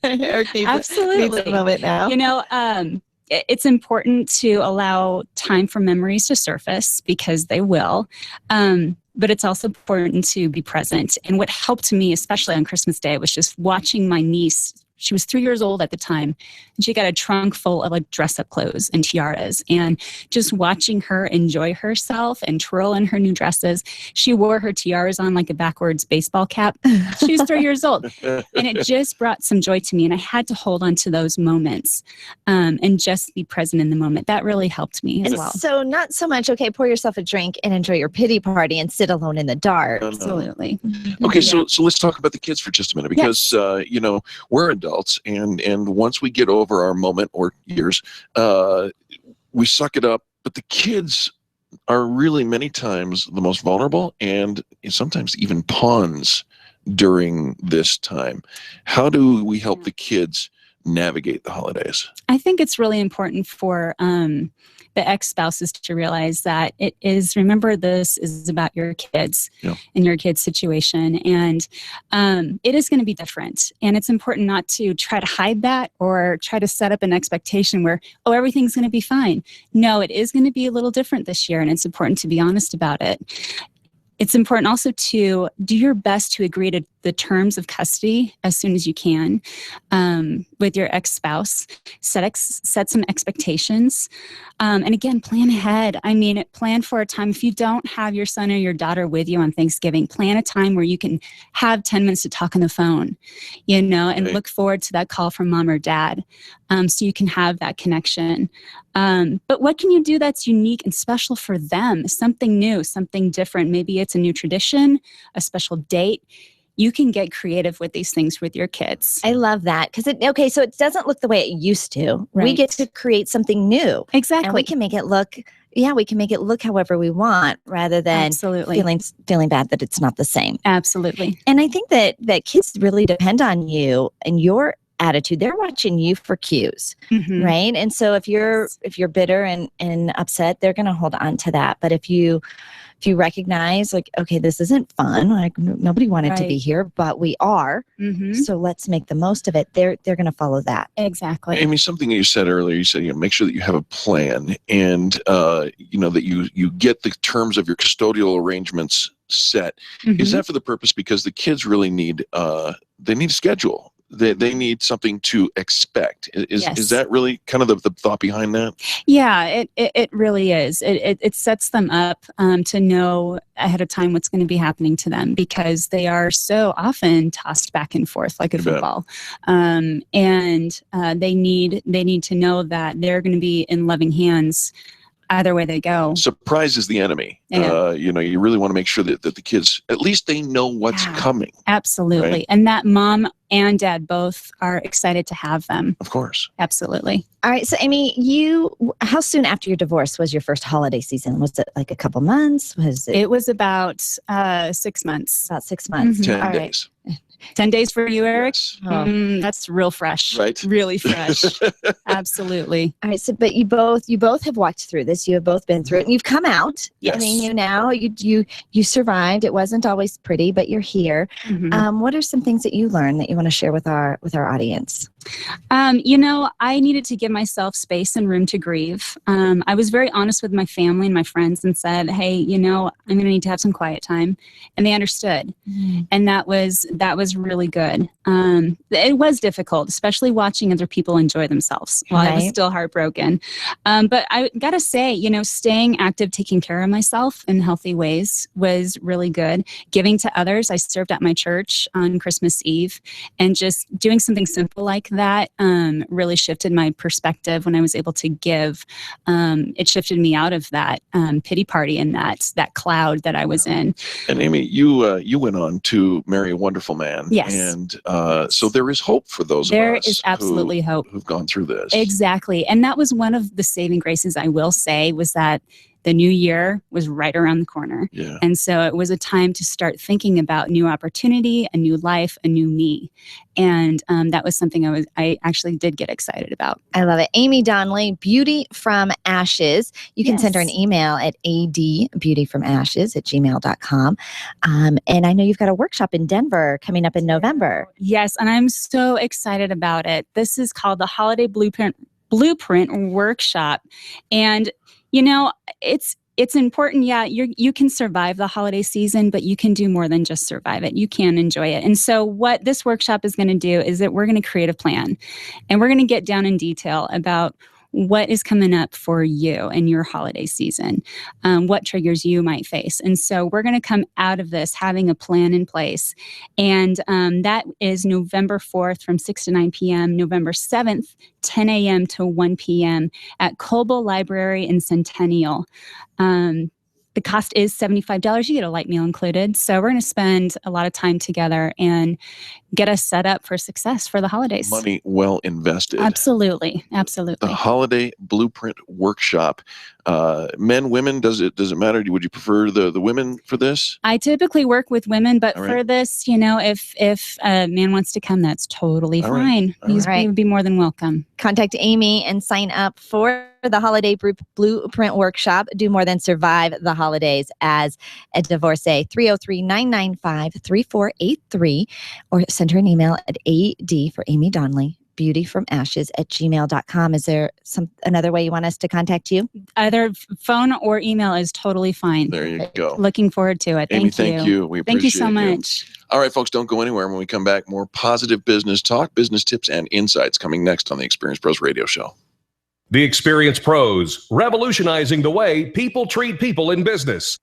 Absolutely.
Needs a moment now.
You know, it's important to allow time for memories to surface, because they will. But it's also important to be present. And what helped me, especially on Christmas Day, was just watching my niece. She was 3 years old at the time, and she got a trunk full of like dress-up clothes and tiaras. And just watching her enjoy herself and twirl in her new dresses. She wore her tiaras on like a backwards baseball cap. She was 3 years old, and it just brought some joy to me. And I had to hold on to those moments and just be present in the moment. That really helped me as well.
So not so much, okay, pour yourself a drink and enjoy your pity party and sit alone in the dark.
No.
Absolutely.
Okay, so let's talk about the kids for just a minute, because you know, we're adults, and once we get over our moment or years, we suck it up. But the kids are really many times the most vulnerable, and sometimes even pawns during this time. How do we help the kids navigate the holidays?
I think it's really important for the ex-spouses to realize that it is, remember, this is about your kids and your kids' situation. And it is going to be different. And it's important not to try to hide that or try to set up an expectation where, oh, everything's going to be fine. No, it is going to be a little different this year. And it's important to be honest about it. It's important also to do your best to agree to the the terms of custody as soon as you can with your ex-spouse. Set some expectations. And again, plan ahead. I mean, plan for a time. If you don't have your son or your daughter with you on Thanksgiving, plan a time where you can have 10 minutes to talk on the phone, and look forward to that call from mom or dad, so you can have that connection. But what can you do that's unique and special for them? Something new, something different. Maybe it's a new tradition, a special date. You can get creative with these things with your kids.
I love that because so it doesn't look the way it used to.
Right.
We get to create something new.
Exactly.
And we can make it look, we can make it look however we want rather than
Absolutely.
feeling bad that it's not the same.
Absolutely.
And I think that kids really depend on you and your attitude. They're watching you for cues, right? And so if you're bitter and upset, they're going to hold on to that. But if you recognize like, okay, this isn't fun, like nobody wanted to be here, but we are, so let's make the most of it. They're going to follow that.
Exactly.
Amy, something that you said earlier, you said, make sure that you have a plan and, that you get the terms of your custodial arrangements set. Is that for the purpose because the kids really need, they need a schedule? They need something to expect. Is that really kind of the thought behind that?
Yeah, it really is. It sets them up to know ahead of time what's going to be happening to them because they are so often tossed back and forth like a football. And they need to know that they're going to be in loving hands either way they go.
Surprise is the enemy.
Yeah.
You really want to make sure that the kids, at least they know what's coming.
Absolutely.
Right?
And that mom and dad both are excited to have them.
Of course.
Absolutely.
All right. So Amy, how soon after your divorce was your first holiday season? Was it like a couple months?
It was about 6 months.
About 6 months.
10 days.
10 days for you, Eric?
Oh.
That's real fresh.
Right.
Really fresh. Absolutely.
All right. So, but you both have walked through this. You have both been through it and you've come out.
Yes.
I mean, you survived. It wasn't always pretty, but you're here. What are some things that you learned that you want to share with our audience?
I needed to give myself space and room to grieve. I was very honest with my family and my friends and said, hey, I'm going to need to have some quiet time. And they understood. And that was really good. It was difficult, especially watching other people enjoy themselves while I was still heartbroken. But I got to say, staying active, taking care of myself in healthy ways was really good. Giving to others. I served at my church on Christmas Eve and just doing something simple like that really shifted my perspective when I was able to give. It shifted me out of that pity party and that cloud that I was in.
And Amy, you went on to marry a wonderful man.
Yes.
And so there is hope for those of us.
There is absolutely hope.
Who've gone through this.
Exactly. And that was one of the saving graces, I will say, was that the new year was right around the corner.
Yeah.
And so it was a time to start thinking about new opportunity, a new life, a new me. And that was something I actually did get excited about.
I love it. Amy Donley, Beauty from Ashes. You can send her an email at adbeautyfromashes@gmail.com. And I know you've got a workshop in Denver coming up in November.
Yes, and I'm so excited about it. This is called the Holiday Blueprint Workshop. And it's important. Yeah, you can survive the holiday season, but you can do more than just survive it. You can enjoy it. And so what this workshop is going to do is that we're going to create a plan and we're going to get down in detail about what is coming up for you in your holiday season, what triggers you might face. And so we're going to come out of this having a plan in place. And that is November 4th from 6 to 9 p.m., November 7th, 10 a.m. to 1 p.m. at Coble Library in Centennial. The cost is $75. You get a light meal included. So we're going to spend a lot of time together and get us set up for success for the holidays.
Money well invested.
Absolutely. Absolutely.
The Holiday Blueprint Workshop. Men, women, does it matter? Would you prefer the women for this?
I typically work with women, but
All
for
right.
this, if a man wants to come, that's totally
All right.
fine.
All
He would be more than welcome.
Contact Amy and sign up for the Holiday Blueprint Workshop. Do more than survive the holidays as a divorcee. 303-995-3483 or send her an email at ad for Amy Donley beautyfromashes@gmail.com. Is there another way you want us to contact you?
Either phone or email is totally fine.
There you go.
Looking forward to it.
Amy,
Thank you.
thank you. We
Thank you so
appreciate you.
much.
All right, folks, don't go anywhere. When we come back, more positive business talk, business tips, and insights coming next on the Experience Pros Radio Show.
The Experience Pros, revolutionizing the way people treat people in business.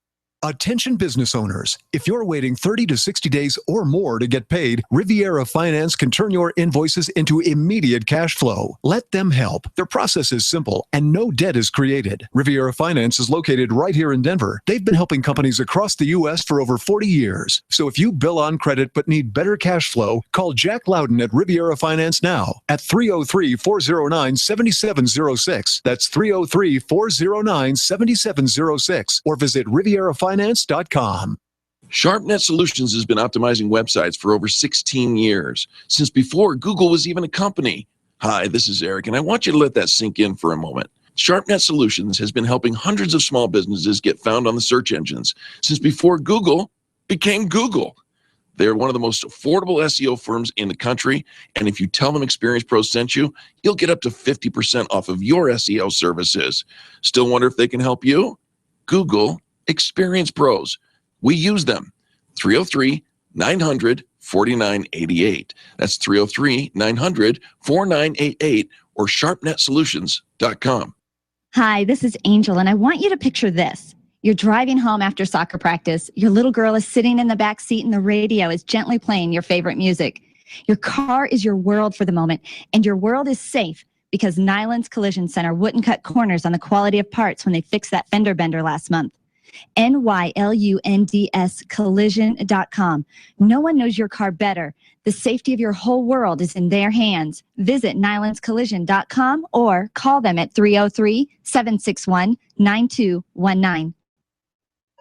Attention business owners. If you're waiting 30 to 60 days or more to get paid, Riviera Finance can turn your invoices into immediate cash flow. Let them help. Their process is simple and no debt is created. Riviera Finance is located right here in Denver. They've been helping companies across the U.S. for over 40 years. So if you bill on credit but need better cash flow, call Jack Loudon at Riviera Finance now at 303-409-7706. That's 303-409-7706. Or visit RivieraFinance.com.
SharpNet Solutions has been optimizing websites for over 16 years, since before Google was even a company. Hi, this is Eric, and I want you to let that sink in for a moment. SharpNet Solutions has been helping hundreds of small businesses get found on the search engines since before Google became Google. They're one of the most affordable SEO firms in the country, and if you tell them Experience Pros sent you, you'll get up to 50% off of your SEO services. Still wonder if they can help you? Google Experience Pros. We use them. 303-900-4988. That's 303-900-4988 or sharpnetsolutions.com.
Hi, this is Angel, and I want you to picture this. You're driving home after soccer practice. Your little girl is sitting in the back seat and the radio is gently playing your favorite music. Your car is your world for the moment, and your world is safe because Nyland's Collision Center wouldn't cut corners on the quality of parts when they fixed that fender bender last month. NYLUNDS collision.com. No one knows your car better. The safety of your whole world is in their hands. Visit nylandscollision.com or call them at 303-761-9219.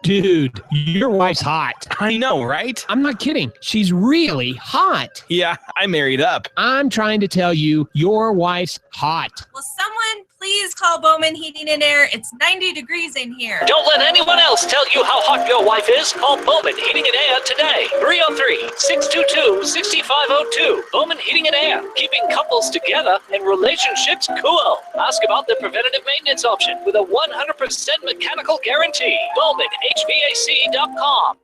Dude, your wife's hot.
I know, right?
I'm not kidding. She's really hot.
Yeah, I married up.
I'm trying to tell you, your wife's hot.
Will someone please call Bowman Heating and Air? It's 90 degrees in here.
Don't let anyone else tell you how hot your wife is. Call Bowman Heating and Air today. 303-622-6502. Bowman Heating and Air. Keeping couples together and relationships cool. Ask about the preventative maintenance option with a 100% mechanical guarantee. BowmanHVAC.com.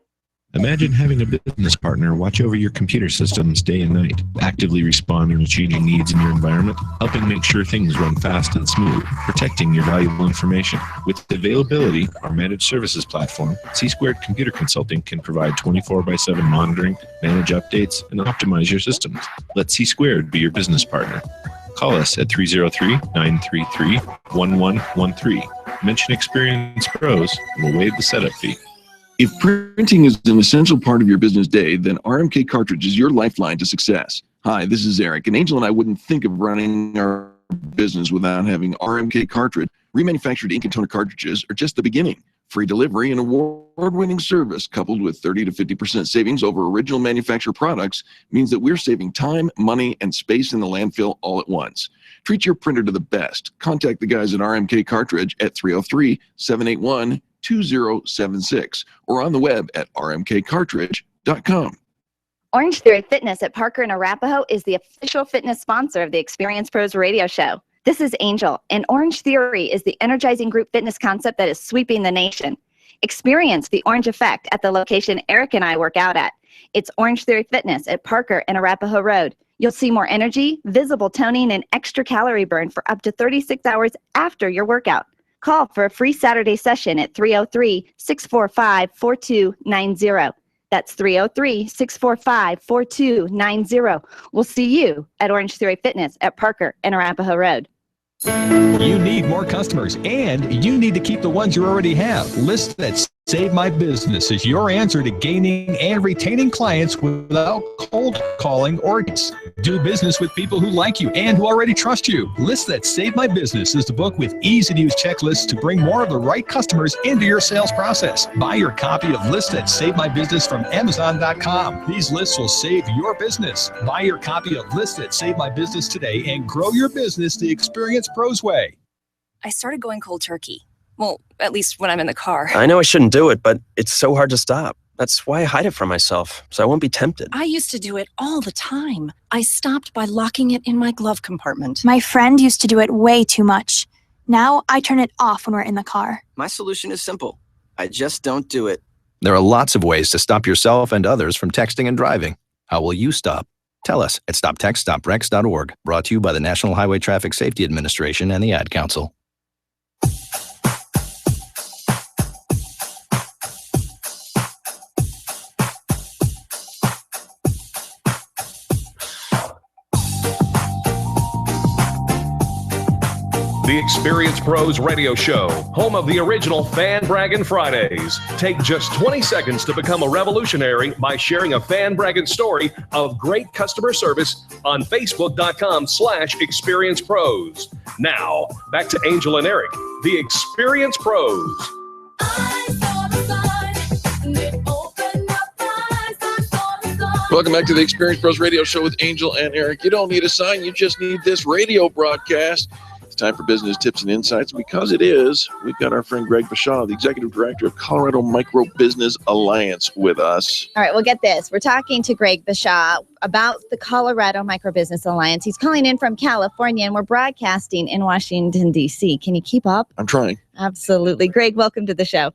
Imagine having a business partner watch over your computer systems day and night, actively responding to changing needs in your environment, helping make sure things run fast and smooth, protecting your valuable information. With availability, our managed services platform, C-Squared Computer Consulting can provide 24/7 monitoring, manage updates, and optimize your systems. Let C-Squared be your business partner. Call us at 303-933-1113. Mention Experience Pros, and we'll waive the setup fee.
If printing is an essential part of your business day, then RMK Cartridge is your lifeline to success. Hi, this is Eric, and Angel and I wouldn't think of running our business without having RMK Cartridge. Remanufactured ink and toner cartridges are just the beginning. Free delivery and award-winning service coupled with 30 to 50% savings over original manufacturer products means that we're saving time, money, and space in the landfill all at once. Treat your printer to the best. Contact the guys at RMK Cartridge at 303-781-2076 or on the web at rmkcartridge.com.
Orange Theory Fitness at Parker and Arapahoe is the official fitness sponsor of the Experience Pros radio show. This is Angel, and Orange Theory is the energizing group fitness concept that is sweeping the nation. Experience the Orange Effect at the location Eric and I work out at. It's Orange Theory Fitness at Parker and Arapahoe Road. You'll see more energy, visible toning, and extra calorie burn for up to 36 hours after your workout. Call for a free Saturday session at 303-645-4290. That's 303-645-4290. We'll see you at Orange Theory Fitness at Parker and Arapahoe Road.
You need more customers, and you need to keep the ones you already have. List that Save My Business is your answer to gaining and retaining clients without cold calling or do business with people who like you and who already trust you. List That Save My Business is the book with easy-to-use checklists to bring more of the right customers into your sales process. Buy your copy of List That Save My Business from Amazon.com. These lists will save your business. Buy your copy of List That Save My Business today and grow your business the Experience Pros way.
I started going cold turkey. Well, at least when I'm in the car.
I know I shouldn't do it, but it's so hard to stop.
That's why I hide it from myself, so I won't be tempted.
I used to do it all the time. I stopped by locking it in my glove compartment.
My friend used to do it way too much. Now I turn it off when we're in the car.
My solution is simple. I just don't do it.
There are lots of ways to stop yourself and others from texting and driving. How will you stop? Tell us at stoptextstoprex.org. Brought to you by the National Highway Traffic Safety Administration and the Ad Council.
The Experience Pros Radio Show, home of the original Fan Braggin' Fridays. Take just 20 seconds to become a revolutionary by sharing a Fan Braggin' story of great customer service on Facebook.com/Experience Pros. Now, back to Angel and Eric, the Experience Pros.
Welcome back to the Experience Pros Radio Show with Angel and Eric. You don't need a sign, you just need this radio broadcast. It's time for business tips and insights. Because it is, we've got our friend Greg Bashaw, the Executive Director of Colorado Micro Business Alliance, with us.
All right, well, get this. We're talking to Greg Bashaw about the Colorado Micro Business Alliance. He's calling in from California, and we're broadcasting in Washington, D.C. Can you keep up?
I'm trying.
Absolutely. Greg, welcome to the show.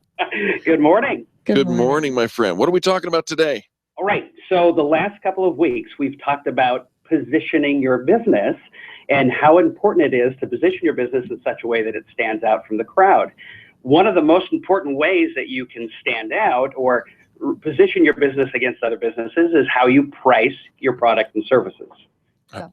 Good morning.
Good morning, my friend. What are we talking about today?
All right. So the last couple of weeks, we've talked about positioning your business and how important it is to position your business in such a way that it stands out from the crowd. One of the most important ways that you can stand out or position your business against other businesses is how you price your product and services.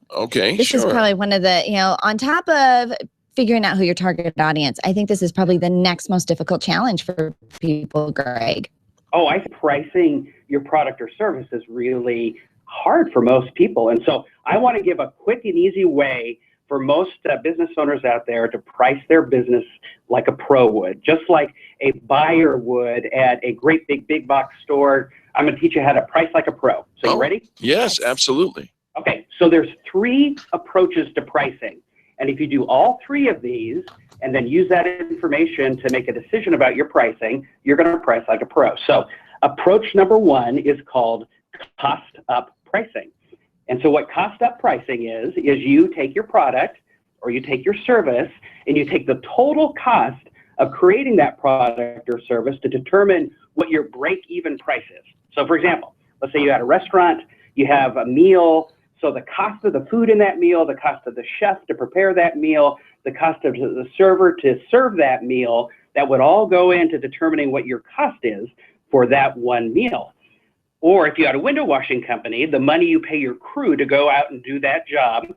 Okay,
This is probably one of the, on top of figuring out who your target audience, I think this is probably the next most difficult challenge for people, Greg.
Oh, I think pricing your product or service is really hard for most people. And so I want to give a quick and easy way for most business owners out there to price their business like a pro would, just like a buyer would at a great big box store. I'm going to teach you how to price like a pro. So you ready?
Yes, absolutely.
Okay, so there's 3 approaches to pricing. And if you do all 3 of these and then use that information to make a decision about your pricing, you're going to price like a pro. So approach number 1 is called cost up pricing. And so what cost up pricing is you take your product or you take your service and you take the total cost of creating that product or service to determine what your break-even price is. So for example, let's say you had a restaurant, you have a meal, so the cost of the food in that meal, the cost of the chef to prepare that meal, the cost of the server to serve that meal, that would all go into determining what your cost is for that one meal. Or if you had a window washing company, the money you pay your crew to go out and do that job,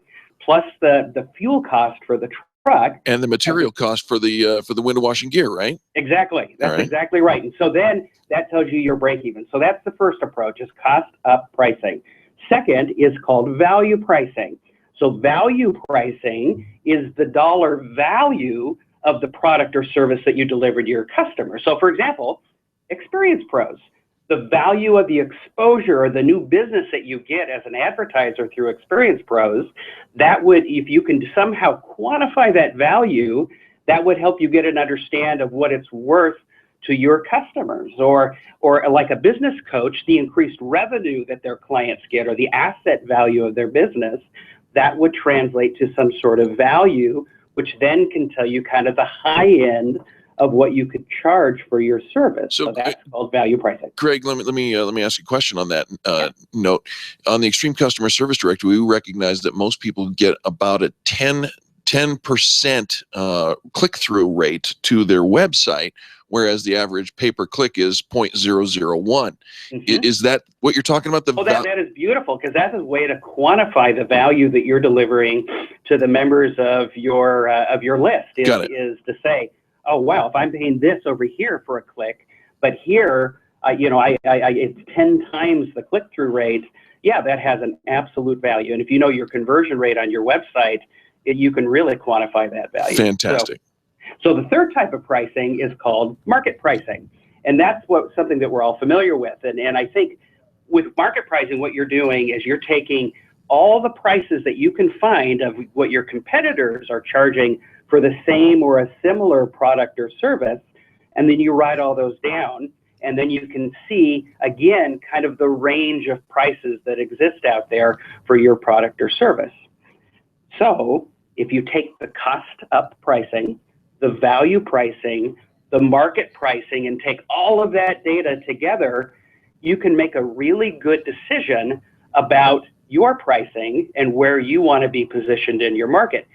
plus the fuel cost for the truck.
And the material cost for the window washing gear, right?
Exactly. That's
right.
Exactly right. And so then that tells you your break even. So that's the first approach, is cost up pricing. Second is called value pricing. So value pricing is the dollar value of the product or service that you deliver to your customer. So for example, Experience Pros, the value of the exposure or the new business that you get as an advertiser through Experience Pros, that would, if you can somehow quantify that value, that would help you get an understand of what it's worth to your customers. Or like a business coach, the increased revenue that their clients get or the asset value of their business, that would translate to some sort of value, which then can tell you kind of the high end of what you could charge for your service. So that's called value pricing.
Greg, let me ask you a question on that note. On the Extreme Customer Service Directory, we recognize that most people get about a 10% click-through rate to their website, whereas the average pay-per-click is 0.001. Is that what you're talking about?
That is beautiful, because that's a way to quantify the value that you're delivering to the members of your list. Is to say, oh wow, if I'm paying this over here for a click, but here, it's 10 times the click-through rate. Yeah, that has an absolute value. And if you know your conversion rate on your website, you can really quantify that value.
Fantastic.
So the third type of pricing is called market pricing. And that's something that we're all familiar with. And I think with market pricing, what you're doing is you're taking all the prices that you can find of what your competitors are charging for the same or a similar product or service, and then you write all those down, And then you can see, again, kind of the range of prices that exist out there for your product or service. So if you take the cost up pricing, the value pricing, the market pricing, and take all of that data together, you can make a really good decision about your pricing and where you want to be positioned in your market.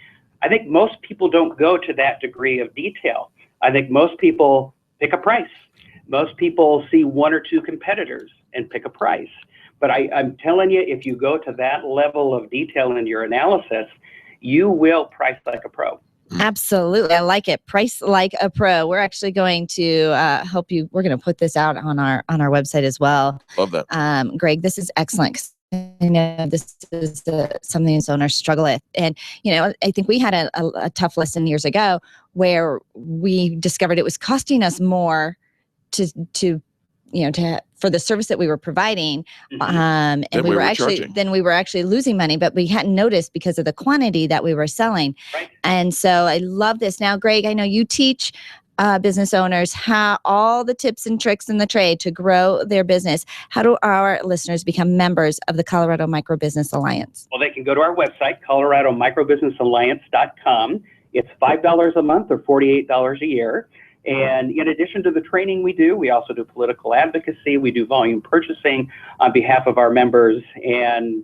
I think most people don't go to that degree of detail. I think most people pick a price. Most people see one or two competitors and pick a price. But I'm telling you, if you go to that level of detail in your analysis, you will price like a pro.
Absolutely. I like it. Price like a pro. We're actually going to help you. We're going to put this out on our website as well.
Love that.
Greg, this is excellent. 'Cause I know this is something that owners struggle with. And, I think we had a tough lesson years ago where we discovered it was costing us more for the service that we were providing, and we were actually losing money, but we hadn't noticed because of the quantity that we were selling.
Right.
And so I love this. Now, Greg, I know you teach business owners how all the tips and tricks in the trade to grow their business. How do our listeners become members of the Colorado Micro Business Alliance?
Well, they can go to our website, coloradomicrobusinessalliance.com. It's $5 a month or $48 a year. And in addition to the training we do, we also do political advocacy. We do volume purchasing on behalf of our members. And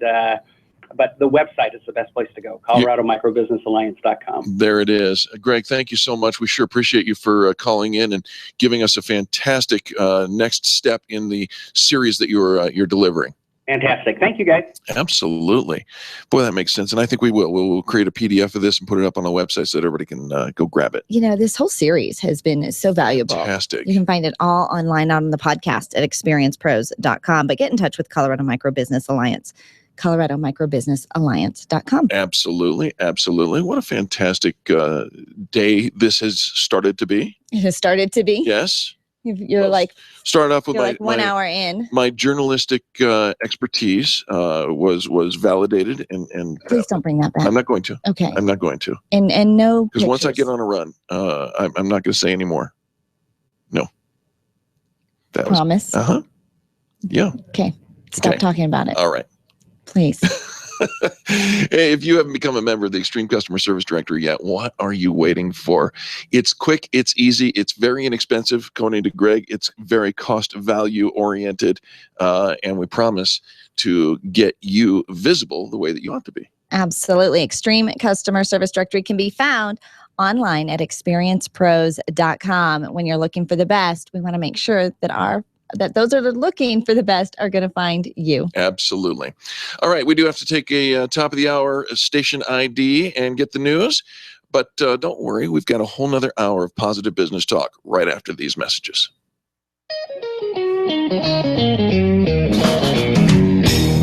but the website is the best place to go, coloradomicrobusinessalliance.com.
There it is. Greg, thank you so much. We sure appreciate you for calling in and giving us a fantastic next step in the series that you're delivering.
Fantastic. Thank you, guys.
Absolutely. Boy, that makes sense. And I think we will. We'll create a PDF of this and put it up on the website so that everybody can go grab it.
This whole series has been so valuable.
Fantastic.
You can find it all online on the podcast at experiencepros.com. But get in touch with Colorado Micro Business Alliance, coloradomicrobusinessalliance.com.
Absolutely. Absolutely. What a fantastic day this has started to be.
It has started to be?
Yes.
You're like
start off with
you're like 1 hour in.
My journalistic expertise was validated, and
please don't bring that back.
I'm not going to.
Okay.
I'm not going to.
And no,
because once I get on a run, I'm not going to say anymore. No.
Promise.
Yeah.
Okay. Stop talking about it.
All right.
Please.
Hey, if you haven't become a member of the Extreme Customer Service Directory yet, what are you waiting for? It's quick, it's easy, it's very inexpensive. According to Greg, it's very cost value oriented, and we promise to get you visible the way that you ought to be.
Absolutely. Extreme Customer Service Directory can be found online at experiencepros.com. When you're looking for the best, we want to make sure that those that are looking for the best are going to find you.
Absolutely. All right. We do have to take a top of the hour station ID and get the news. But don't worry. We've got a whole nother hour of positive business talk right after these messages.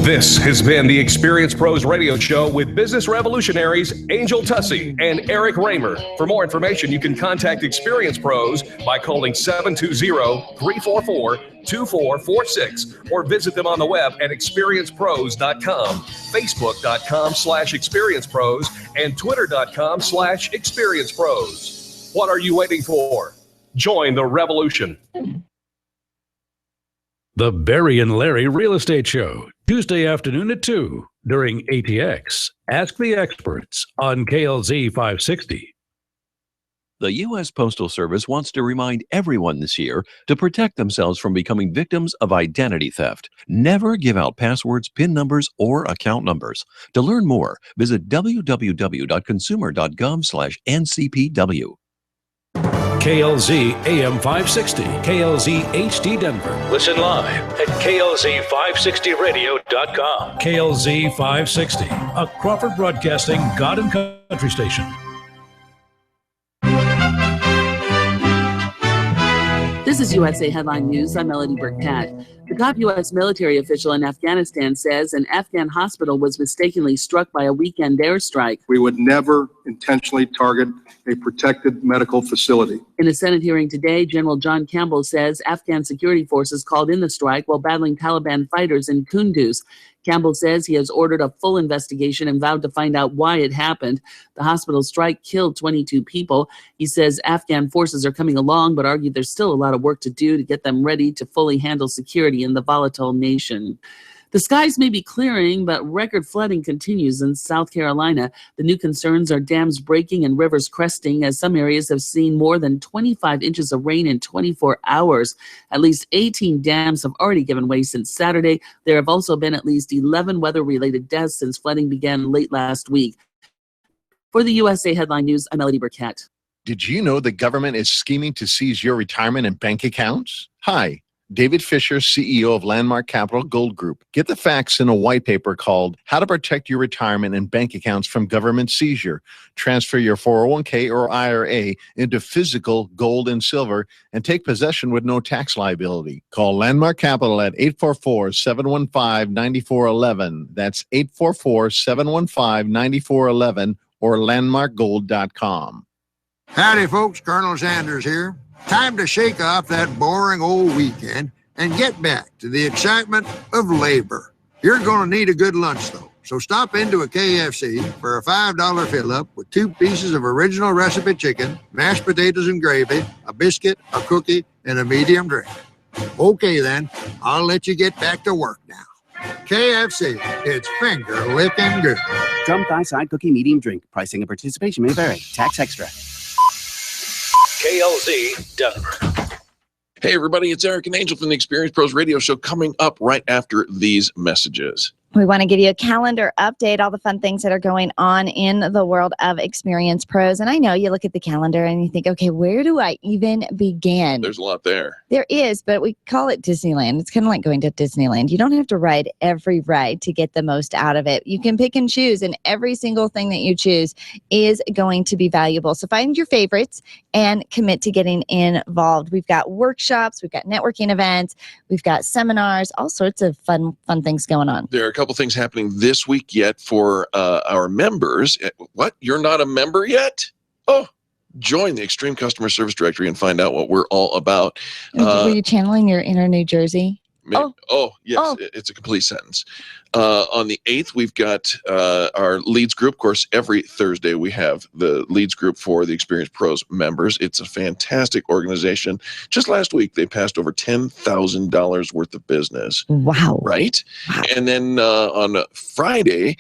This has been the Experience Pros Radio Show with business revolutionaries Angel Tussey and Eric Raymer. For more information, you can contact Experience Pros by calling 720-344-2446 or visit them on the web at experiencepros.com, facebook.com/experiencepros, and twitter.com/experiencepros. What are you waiting for? Join the revolution.
The Barry and Larry Real Estate Show, Tuesday afternoon at 2 during ATX. Ask the experts on KLZ 560.
The U.S. Postal Service wants to remind everyone this year to protect themselves from becoming victims of identity theft. Never give out passwords, PIN numbers, or account numbers. To learn more, visit www.consumer.gov/ncpw.
KLZ AM 560, KLZ HD Denver.
Listen live at klz560radio.com.
KLZ 560, a Crawford Broadcasting God and Country station.
This is USA Headline News. I'm Melody Burkett. The top U.S. military official in Afghanistan says an Afghan hospital was mistakenly struck by a weekend airstrike.
We would never
intentionally target a protected medical facility.
In a Senate hearing today, General John Campbell says Afghan security forces called in the strike while battling Taliban fighters in Kunduz. Campbell says he has ordered a full investigation and vowed to find out why it happened. The hospital strike killed 22 people. He says Afghan forces are coming along, but argued there's still a lot of work to do to get them ready to fully handle security in the volatile nation. The skies may be clearing, but record flooding continues in South Carolina. The new concerns are dams breaking and rivers cresting, as some areas have seen more than 25 inches of rain in 24 hours. At least 18 dams have already given way since Saturday. There have also been at least 11 weather-related deaths since flooding began late last week. For the USA Headline News, I'm Melody Burkett.
Did you know the government is scheming to seize your retirement and bank accounts? Hi. David Fisher, CEO of Landmark Capital Gold Group. Get the facts in a white paper called How to Protect Your Retirement and Bank Accounts from Government Seizure. Transfer your 401k or IRA into physical gold and silver and take possession with no tax liability. Call Landmark Capital at 844-715-9411. That's 844-715-9411 or landmarkgold.com.
Howdy, folks. Colonel Sanders here. Time to shake off that boring old weekend and get back to the excitement of labor. You're going to need a good lunch, though, so stop into a KFC for a $5 fill-up with 2 pieces of original recipe chicken, mashed potatoes and gravy, a biscuit, a cookie, and a medium drink. Okay, then, I'll let you get back to work now. KFC, it's finger-licking good.
Drum thigh side cookie medium drink. Pricing and participation may vary. Tax extra.
KLZ Denver. Hey, everybody, it's Eric and Angel from the Experience Pros Radio Show coming up right after these messages.
We want to give you a calendar update, all the fun things that are going on in the world of Experience Pros. And I know you look at the calendar and you think, okay, where do I even begin?
There's a lot there.
There is, but we call it Disneyland. It's kind of like going to Disneyland. You don't have to ride every ride to get the most out of it. You can pick and choose, and every single thing that you choose is going to be valuable. So find your favorites and commit to getting involved. We've got workshops, we've got networking events, we've got seminars, all sorts of fun things going on.
There are a couple things happening this week yet for our members. What? You're not a member yet? Oh, join the Extreme Customer Service Directory and find out what we're all about.
Were you channeling your inner New Jersey?
Yes, it's a complete sentence. On the 8th, we've got our Leads group. Of course, every Thursday we have the Leads group for the Experience Pros members. It's a fantastic organization. Just last week, they passed over $10,000 worth of business.
Wow.
Right? Wow. And then on Friday,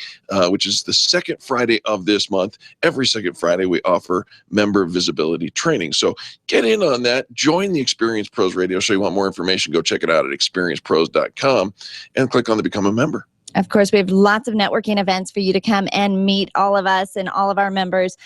which is the second Friday of this month, every second Friday, we offer member visibility training. So get in on that. Join the Experience Pros Radio Show. You want more information, go check it out at experiencepros.com and click on the Become a Member.
Of course, we have lots of networking events for you to come and meet all of us and all of our members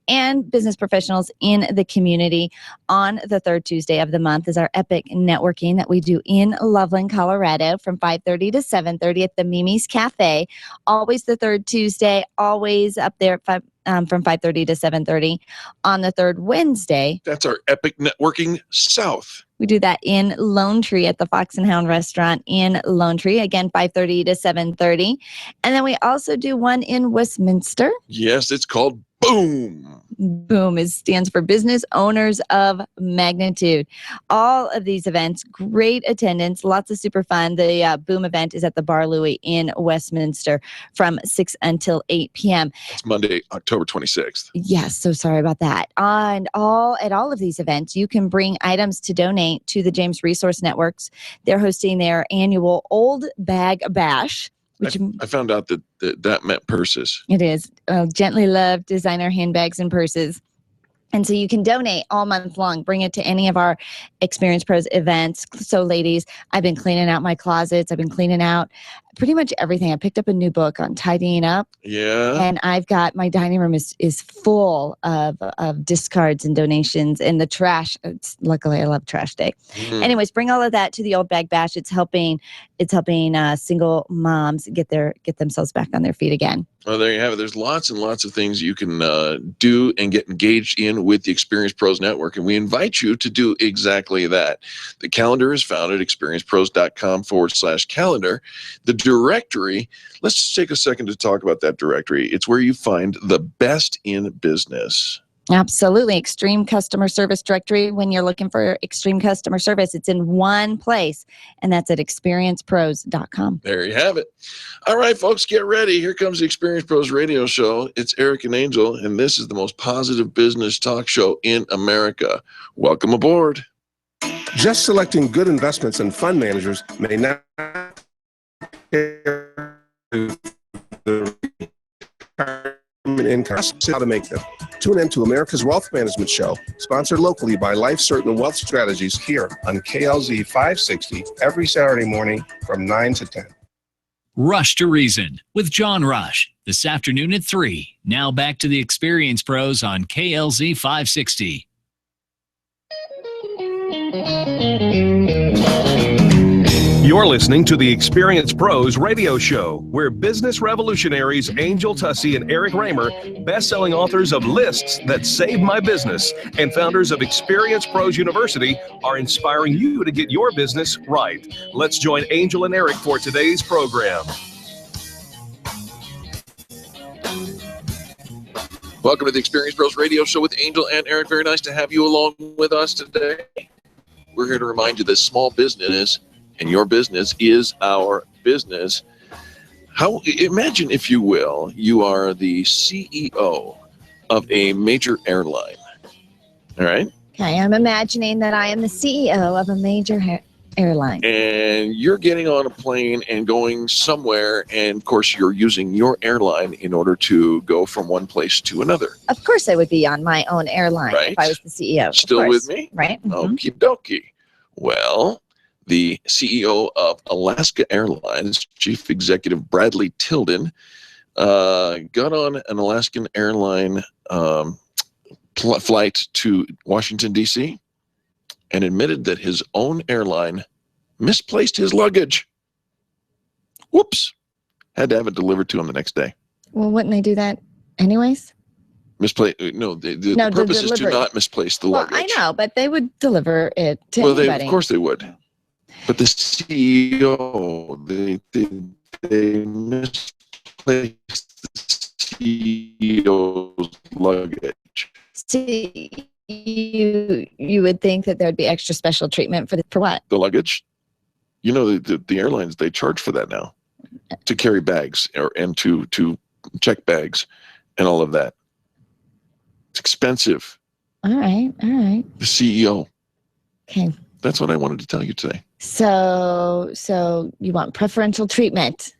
and business professionals in the community. On the third Tuesday of the month is our epic networking that we do in Loveland, Colorado from 5:30 to 7:30 at the Mimi's Cafe. Always the third Tuesday, always up there at from 5:30 to 7:30. On the third Wednesday,
that's our epic networking south.
We do that in Lone Tree at the Fox and Hound restaurant in Lone Tree, again 5:30 to 7:30. And then we also do one in Westminster.
Yes, it's called Boom.
Boom stands for Business Owners of Magnitude. All of these events, great attendance, lots of super fun. The Boom event is at the Bar Louie in Westminster from 6 until 8 p.m.
It's Monday, October 26th.
Yes, so sorry about that. And at all of these events, you can bring items to donate to the James Resource Networks. They're hosting their annual Old Bag Bash. Which
I found out that meant purses.
It is. Gently Loved designer handbags and purses. And so you can donate all month long. Bring it to any of our Experience Pros events. So ladies, I've been cleaning out my closets. I've been cleaning out pretty much everything. I picked up a new book on tidying up.
Yeah.
And I've got my dining room is full of discards and donations and the trash. Luckily, I love trash day. Mm-hmm. Anyways, bring all of that to the Old Bag Bash. It's helping single moms get themselves back on their feet again.
Well, there you have it. There's lots and lots of things you can do and get engaged in with the Experience Pros Network, and we invite you to do exactly that. The calendar is found at experiencepros.com/calendar. The directory. Let's take a second to talk about that directory. It's where you find the best in business.
Absolutely. Extreme customer service directory. When you're looking for extreme customer service, it's in one place, and that's at experiencepros.com.
There you have it. All right, folks, get ready. Here comes the Experience Pros radio show. It's Eric and Angel, and this is the most positive business talk show in America. Welcome aboard.
Just selecting good investments and fund managers may not the income, how to make them. Tune in to America's Wealth Management Show, sponsored locally by Life Certain Wealth Strategies here on KLZ 560 every Saturday morning from 9 to 10.
Rush to Reason with John Rush this afternoon at 3. Now back to the Experience Pros on KLZ 560.
You're listening to the Experience Pros radio show, where business revolutionaries Angel Tussey and Eric Raymer, best-selling authors of Lists That Saved My Business and founders of Experience Pros University, are inspiring you to get your business right. Let's join Angel and Eric for today's program.
Welcome to the Experience Pros radio show with Angel and Eric. Very nice to have you along with us today. We're here to remind you that small business and your business is our business. Imagine, if you will, you are the CEO of a major airline. All right?
Okay, I'm imagining that I am the CEO of a major airline.
And you're getting on a plane and going somewhere, and of course you're using your airline in order to go from one place to another.
Of course I would be on my own airline if I was the CEO.
Still with me?
Right.
Okie dokie. Well, the CEO of Alaska Airlines, Chief Executive Bradley Tilden, got on an Alaskan airline flight to Washington, D.C., and admitted that his own airline misplaced his luggage. Whoops. Had to have it delivered to him the next day.
Well, wouldn't they do that anyways?
No, the purpose is to not misplace the luggage.
I know, but they would deliver it to anybody.
Of course they would. But the CEO, they misplaced the CEO's luggage.
See, you would think that there would be extra special treatment for what?
The luggage. You know, the airlines, they charge for that now to carry bags and to check bags and all of that. It's expensive.
All right.
The CEO.
Okay.
That's what I wanted to tell you today.
So you want preferential treatment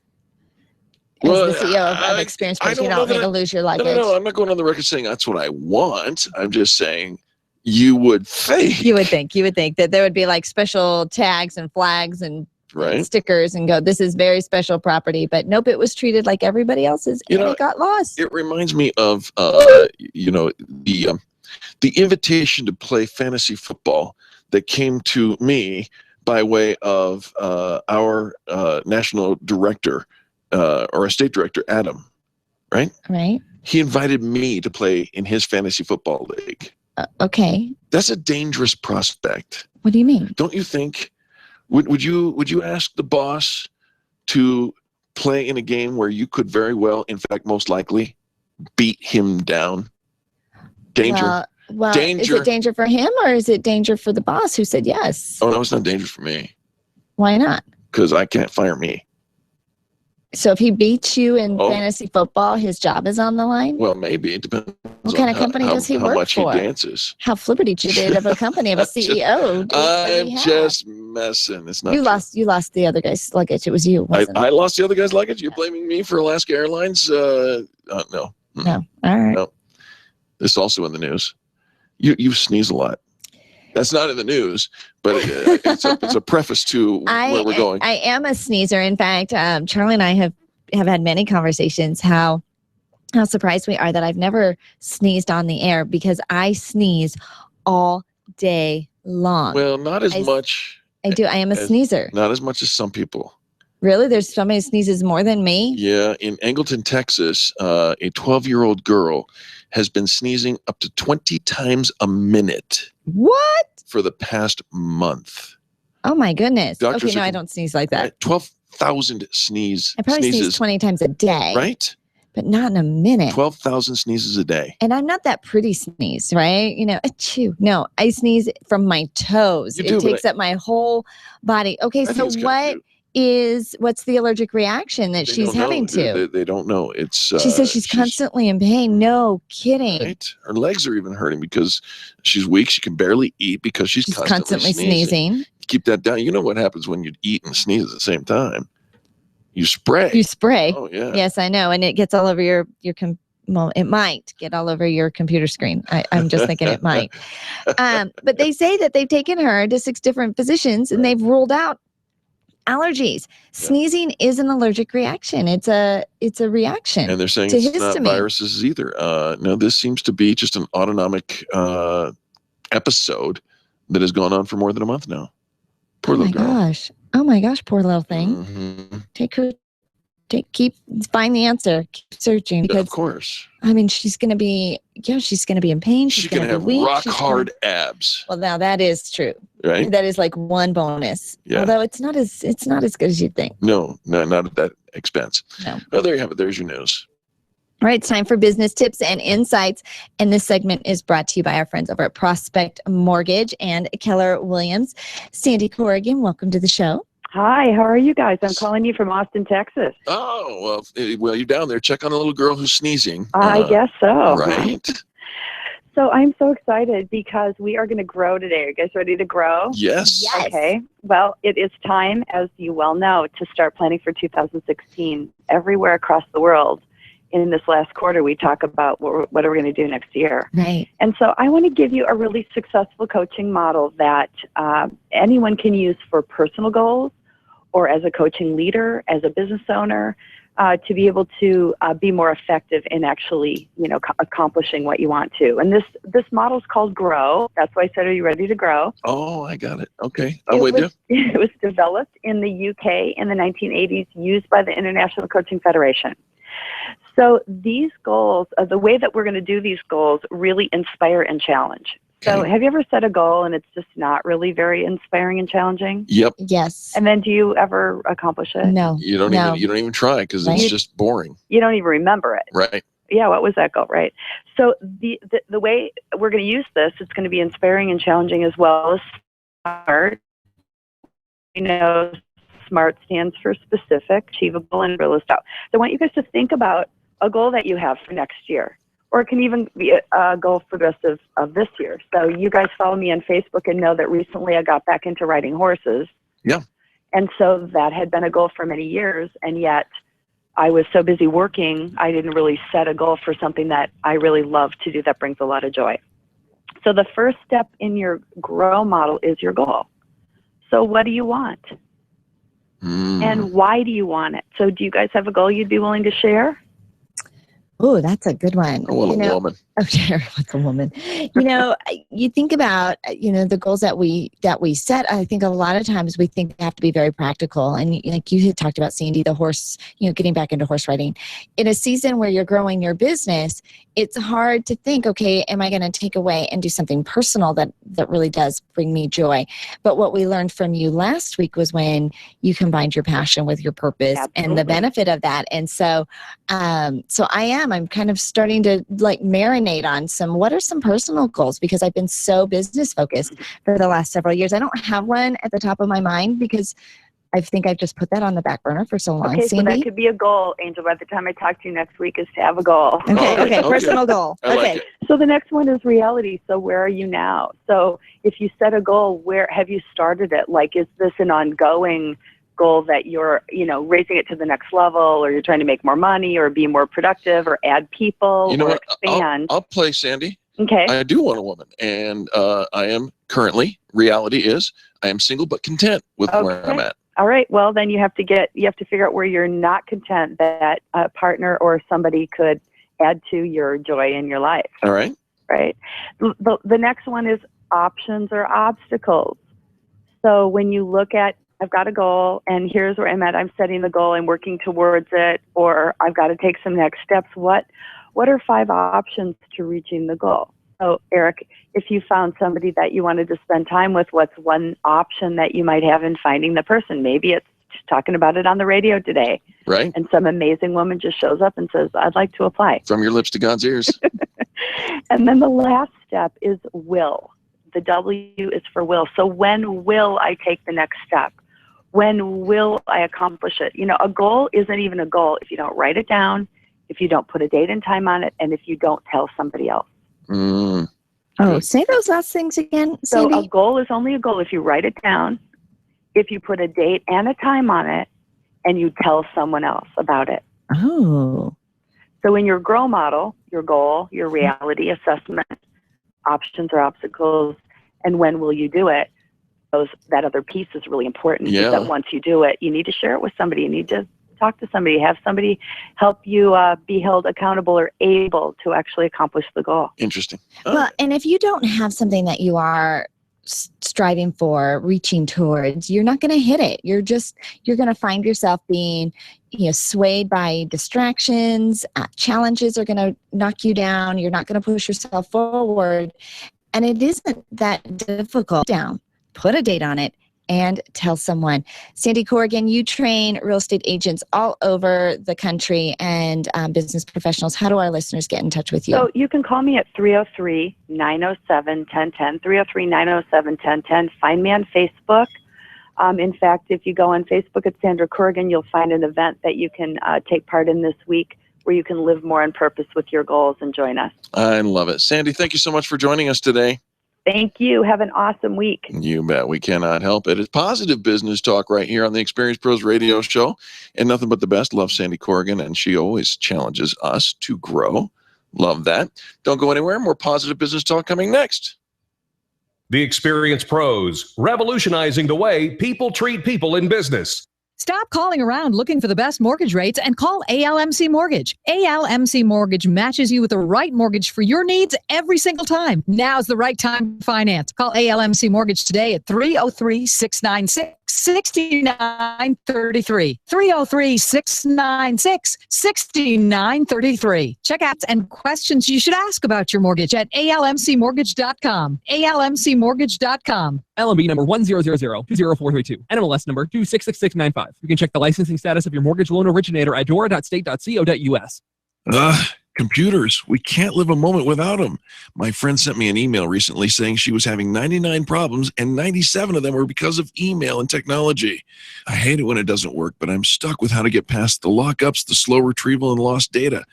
as the CEO of Experience Pros. You don't need to lose your luggage.
No, I'm not going on the record saying that's what I want. I'm just saying you would think.
You would think that there would be like special tags and flags and stickers and go, this is very special property. But nope, it was treated like everybody else's and it got lost.
It reminds me of, the invitation to play fantasy football that came to me by way of our national director or a state director, Adam, right?
Right.
He invited me to play in his fantasy football league.
Okay.
That's a dangerous prospect.
What do you mean?
Don't you think? Would you ask the boss to play in a game where you could very well, in fact, most likely, beat him down? Danger.
Well,
danger.
Is it danger for him or is it danger for the boss who said yes?
Oh, no, it's not danger for me.
Why not?
Because I can't fire me.
So if he beats you in fantasy football, his job is on the line?
Well, maybe. It depends.
What kind of company does he work for?
How much he dances.
How flibberty-jibbity of a company, of a CEO.
I'm just messing. It's not.
You lost the other guy's luggage. It was you, wasn't
I lost the other guy's luggage? You're blaming me for Alaska Airlines? No.
No. All right.
No. This is also in the news. You sneeze a lot. That's not in the news, but it's a preface to where we're going.
I am a sneezer. In fact, Charlie and I have had many conversations how surprised we are that I've never sneezed on the air because I sneeze all day long.
Well, not as much.
I do. I am a sneezer.
Not as much as some people.
Really? There's somebody who sneezes more than me?
Yeah. In Angleton, Texas, a 12-year-old girl has been sneezing up to 20 times a minute.
What?
For the past month.
Oh, my goodness. I don't sneeze like that.
12 12,000 sneezes.
I probably sneeze 20 times a day.
Right?
But not in a minute.
12,000 sneezes a day.
And I'm not that pretty sneeze, right? Achoo. No, I sneeze from my toes. It takes up my whole body. Okay, so what's the allergic reaction that she's having to?
They don't know. It's
she says she's constantly in pain. No kidding.
Right? Her legs are even hurting because she's weak. She can barely eat because she's constantly sneezing. Keep that down. You know what happens when you eat and sneeze at the same time? You spray. Oh, yeah.
Yes, I know. And it gets all over your well, it might get all over your computer screen. I'm just thinking it might. But they say that they've taken her to 6 different physicians and they've ruled out allergies. Sneezing is an allergic reaction. It's a reaction.
And they're saying
to
it's
histamine.
not viruses either. No, this seems to be just an autonomic episode that has gone on for more than a month now. Poor little girl.
Oh my gosh, poor little thing.
Mm-hmm.
Find the answer. Keep searching because
of course.
I mean, she's gonna be in pain. She's gonna
have
be weak.
rock hard abs.
Well, now that is true.
Right.
That is like one bonus.
Yeah.
Although it's not as good as you'd think.
No, not at that expense.
No.
Well, there you have it. There's your news.
All right, it's time for business tips and insights. And this segment is brought to you by our friends over at Prospect Mortgage and Keller Williams. Sandy Corrigan, welcome to the show.
Hi, how are you guys? I'm calling you from Austin, Texas.
Oh, well, you're down there. Check on a little girl who's sneezing.
I guess so.
Right.
So I'm so excited because we are going to grow today. Are you guys ready to grow?
Yes.
Okay. Well, it is time, as you well know, to start planning for 2016. Everywhere across the world, in this last quarter, we talk about what are we going to do next year.
Right.
And so I want to give you a really successful coaching model that anyone can use for personal goals or as a coaching leader, as a business owner, to be able to be more effective in actually, accomplishing what you want to. And this model is called Grow. That's why I said, are you ready to grow?
Oh, I got it. Okay. I'm with you.
It was developed in the UK in the 1980s, used by the International Coaching Federation. So these goals, the way that we're going to do these goals, really inspire and challenge. So have you ever set a goal and it's just not really very inspiring and challenging?
Yep.
Yes.
And then do you ever accomplish it?
No.
You don't even try because it's just boring.
You don't even remember it.
Right.
Yeah, what was that goal, right? So the way we're going to use this, it's going to be inspiring and challenging as well as SMART. SMART stands for specific, achievable, and realistic. So I want you guys to think about a goal that you have for next year. Or it can even be a goal for the rest of this year. So you guys follow me on Facebook and know that recently I got back into riding horses.
Yeah.
And so that had been a goal for many years, and yet I was so busy working, I didn't really set a goal for something that I really love to do that brings a lot of joy. So the first step in your GROW model is your goal. So what do you want? And why do you want it? So do you guys have a goal you'd be willing to share?
Oh, that's a good one.
I want a woman.
Okay, what's a woman? You think about, the goals that we set. I think a lot of times we think they have to be very practical. And like you had talked about, Sandy, the horse, getting back into horse riding. In a season where you're growing your business, it's hard to think, okay, am I going to take away and do something personal that really does bring me joy? But what we learned from you last week was when you combined your passion with your purpose.
Absolutely.
And the benefit of that. And so, I'm kind of starting to marinate on what are some personal goals, because I've been so business focused for the last several years. I don't have one at the top of my mind because I think I've just put that on the back burner for so long.
Okay,
Sandy?
so that could be a goal, Angel. By the time I talk to you next week is to have a goal.
Okay, personal goal.
I like
Okay.
it.
So the next one is reality. So where are you now? So if you set a goal, where have you started it? Like, is this an ongoing goal that you're, raising it to the next level, or you're trying to make more money or be more productive or add people
You know
or
what?
expand?
I'll play Sandy.
Okay.
I do want a woman, and I am currently. Reality is, I am single but content with where I'm at.
All right. Well, then you have to figure out where you're not content that a partner or somebody could add to your joy in your life.
All right.
Right. The next one is options or obstacles. So when you look at, I've got a goal and here's where I'm at, I'm setting the goal and working towards it, or I've got to take some next steps. What are 5 options to reaching the goal? So Eric, if you found somebody that you wanted to spend time with, what's one option that you might have in finding the person? Maybe it's talking about it on the radio today.
Right.
And some amazing woman just shows up and says, I'd like to apply.
From your lips to God's ears.
And then the last step is will. The W is for will. So when will I take the next step? When will I accomplish it? You know, a goal isn't even a goal if you don't write it down, if you don't put a date and time on it, and if you don't tell somebody else.
Oh, say those last things again,
So
Sandy.
a goal is only a goal if you write it down, if you put a date and a time on it, and you tell someone else about it.
Oh.
So in your GROW model, your goal, your reality assessment, options or obstacles, and when will you do it, that other piece is really important.
Yeah.
Is that once you do it, you need to share it with somebody. You need to talk to somebody, have somebody help you be held accountable or able to actually accomplish the goal.
Interesting.
Well, and if you don't have something that you are striving for, reaching towards, you're not going to hit it. You're going to find yourself being, swayed by distractions. Challenges are going to knock you down. You're not going to push yourself forward. And it isn't that difficult. Put a date on it and tell someone. Sandy Corrigan, you train real estate agents all over the country and business professionals. How do our listeners get in touch with you?
So you can call me at 303-907-1010, 303-907-1010. Find me on Facebook. In fact, if you go on Facebook at Sandra Corrigan, you'll find an event that you can take part in this week where you can live more on purpose with your goals and join us.
I love it. Sandy, thank you so much for joining us today.
Thank you. Have an awesome week.
You bet. We cannot help it. It's positive business talk right here on the Experience Pros Radio Show. And nothing but the best. Love Sandy Corrigan, and she always challenges us to grow. Love that. Don't go anywhere. More positive business talk coming next.
The Experience Pros, revolutionizing the way people treat people in business.
Stop calling around looking for the best mortgage rates and call ALMC Mortgage. ALMC Mortgage matches you with the right mortgage for your needs every single time. Now's the right time to finance. Call ALMC Mortgage today at 303-696-6933. 303-696-6933. Check out and questions you should ask about your mortgage at almcmortgage.com. almcmortgage.com.
LMB number 100020432. NMLS number 266695. You can check the licensing status of your mortgage loan originator at dora.state.co.us.
Computers. We can't live a moment without them. My friend sent me an email recently saying she was having 99 problems and 97 of them were because of email and technology. I hate it when it doesn't work, but I'm stuck with how to get past the lockups, the slow retrieval, and lost data.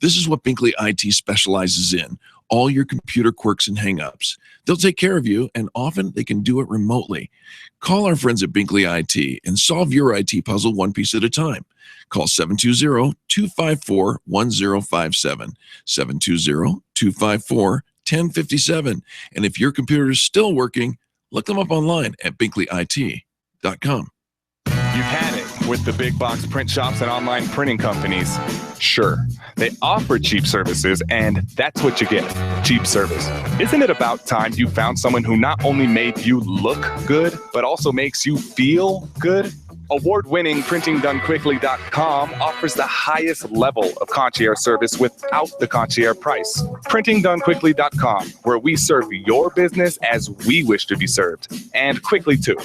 This is what Binkley IT specializes in. All your computer quirks and hangups. They'll take care of you, and often they can do it remotely. Call our friends at Binkley IT and solve your IT puzzle one piece at a time. Call 720-254-1057, 720-254-1057. And if your computer is still working, look them up online at binkleyit.com.
You've had it with the big box print shops and online printing companies. Sure, they offer cheap services, and that's what you get, cheap service. Isn't it about time you found someone who not only made you look good, but also makes you feel good? Award-winning PrintingDoneQuickly.com offers the highest level of concierge service without the concierge price. PrintingDoneQuickly.com, where we serve your business as we wish to be served, and quickly too.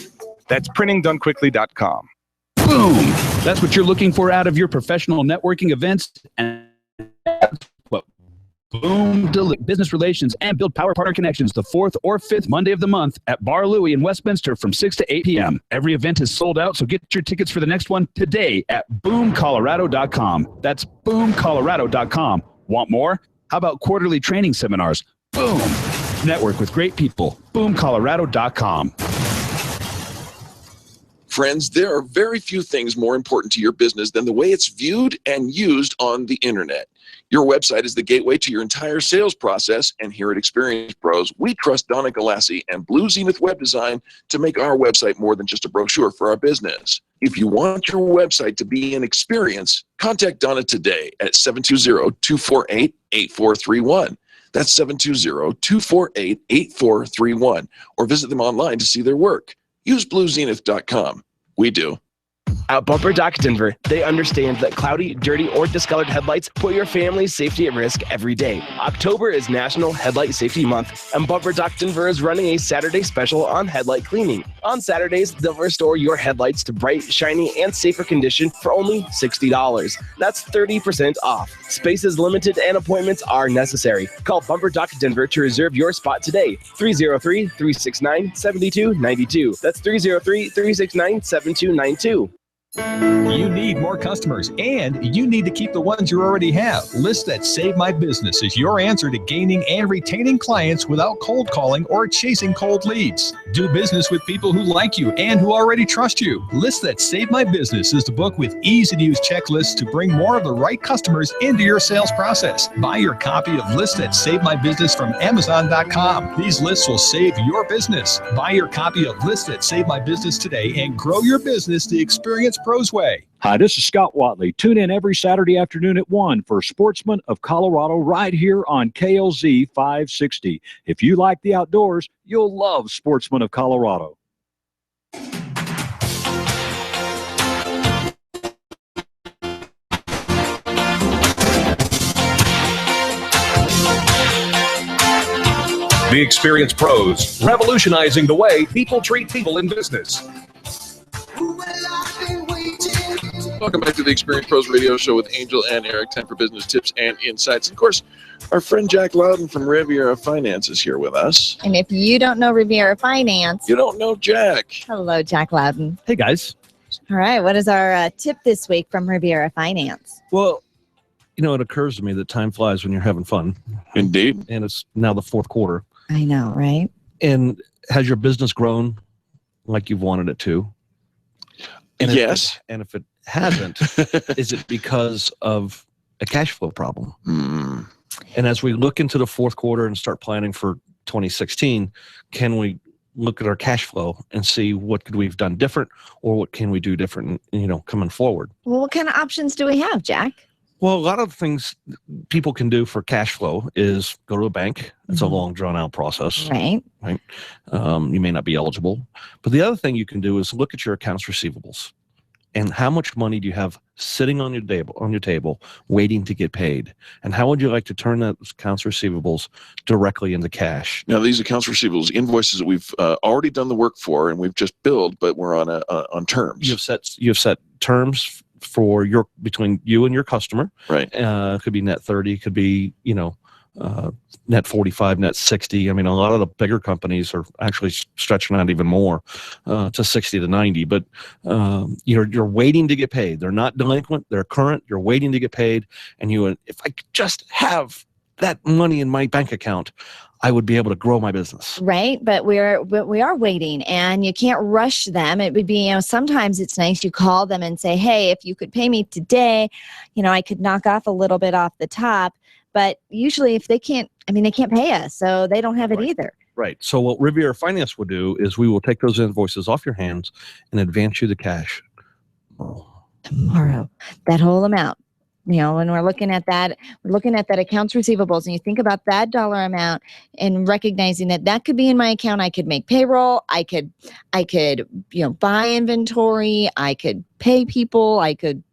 That's PrintingDoneQuickly.com.
Boom! That's what you're looking for out of your professional networking events, and what Boom Business Relations and build power partner connections the 4th or 5th Monday of the month at Bar Louie in Westminster from 6 to 8 p.m. Every event is sold out, so get your tickets for the next one today at boomcolorado.com. That's boomcolorado.com. Want more? How about quarterly training seminars? Boom! Network with great people. boomcolorado.com.
Friends, there are very few things more important to your business than the way it's viewed and used on the internet. Your website is the gateway to your entire sales process, and here at Experience Pros, we trust Donna Galassi and Blue Zenith Web Design to make our website more than just a brochure for our business. If you want your website to be an experience, contact Donna today at 720-248-8431. That's 720-248-8431, or visit them online to see their work. Use bluezenith.com. We do.
At Bumper Doc Denver, they understand that cloudy, dirty, or discolored headlights put your family's safety at risk every day. October is National Headlight Safety Month, and Bumper Doc Denver is running a Saturday special on headlight cleaning. On Saturdays, they'll restore your headlights to bright, shiny, and safer condition for only $60. That's 30% off. Space is limited and appointments are necessary. Call Bumper Doc Denver to reserve your spot today. 303-369-7292. That's 303-369-7292.
You need more customers, and you need to keep the ones you already have. List That Save My Business is your answer to gaining and retaining clients without cold calling or chasing cold leads. Do business with people who like you and who already trust you. List That Save My Business is the book with easy-to-use checklists to bring more of the right customers into your sales process. Buy your copy of List That Save My Business from Amazon.com. These lists will save your business. Buy your copy of List That Save My Business today and grow your business the Experience Pros way.
Hi, this is Scott Watley. Tune in every Saturday afternoon at 1 for Sportsman of Colorado right here on KLZ 560. If you like the outdoors, you'll love Sportsman of Colorado.
The Experience Pros, revolutionizing the way people treat people in business.
Welcome back to the Experience Pros Radio Show with Angel and Eric. Time for business tips and insights. And of course, our friend Jack Loudon from Riviera Finance is here with us.
And if you don't know Riviera Finance,
you don't know Jack.
Hello, Jack Loudon.
Hey, guys.
All right. What is our tip this week from Riviera Finance?
Well, you know, it occurs to me that time flies when you're having fun.
Indeed.
And it's now the fourth quarter.
I know, right?
And has your business grown like you've wanted it to? And
yes.
If it hasn't, is it because of a cash flow problem?
Mm.
And as we look into the fourth quarter and start planning for 2016, can we look at our cash flow and see what could we've done different, or what can we do different, coming forward?
Well, what kind of options do we have, Jack?
Well, a lot of things people can do for cash flow is go to a bank. It's a long, drawn-out process.
Right.
You may not be eligible. But the other thing you can do is look at your accounts receivables and how much money do you have sitting on your table waiting to get paid, and how would you like to turn those accounts receivables directly into cash?
Now, these accounts receivables, invoices that we've already done the work for and we've just billed, but we're on terms.
You've set terms for between you and your customer.
Right.
It could be net 30, could be, net 45, net 60. I mean, a lot of the bigger companies are actually stretching out even more to 60 to 90, but you're waiting to get paid. They're not delinquent, they're current, you're waiting to get paid. And if I could just have that money in my bank account, I would be able to grow my business.
Right. But we are waiting, and you can't rush them. It would be, sometimes it's nice you call them and say, hey, if you could pay me today, I could knock off a little bit off the top. But usually if they can't pay us, so they don't have it either.
Right. So what Riviera Finance will do is we will take those invoices off your hands and advance you the cash
tomorrow. That whole amount. When we're looking at that, accounts receivables, and you think about that dollar amount and recognizing that could be in my account. I could make payroll. I could buy inventory. I could pay people. I could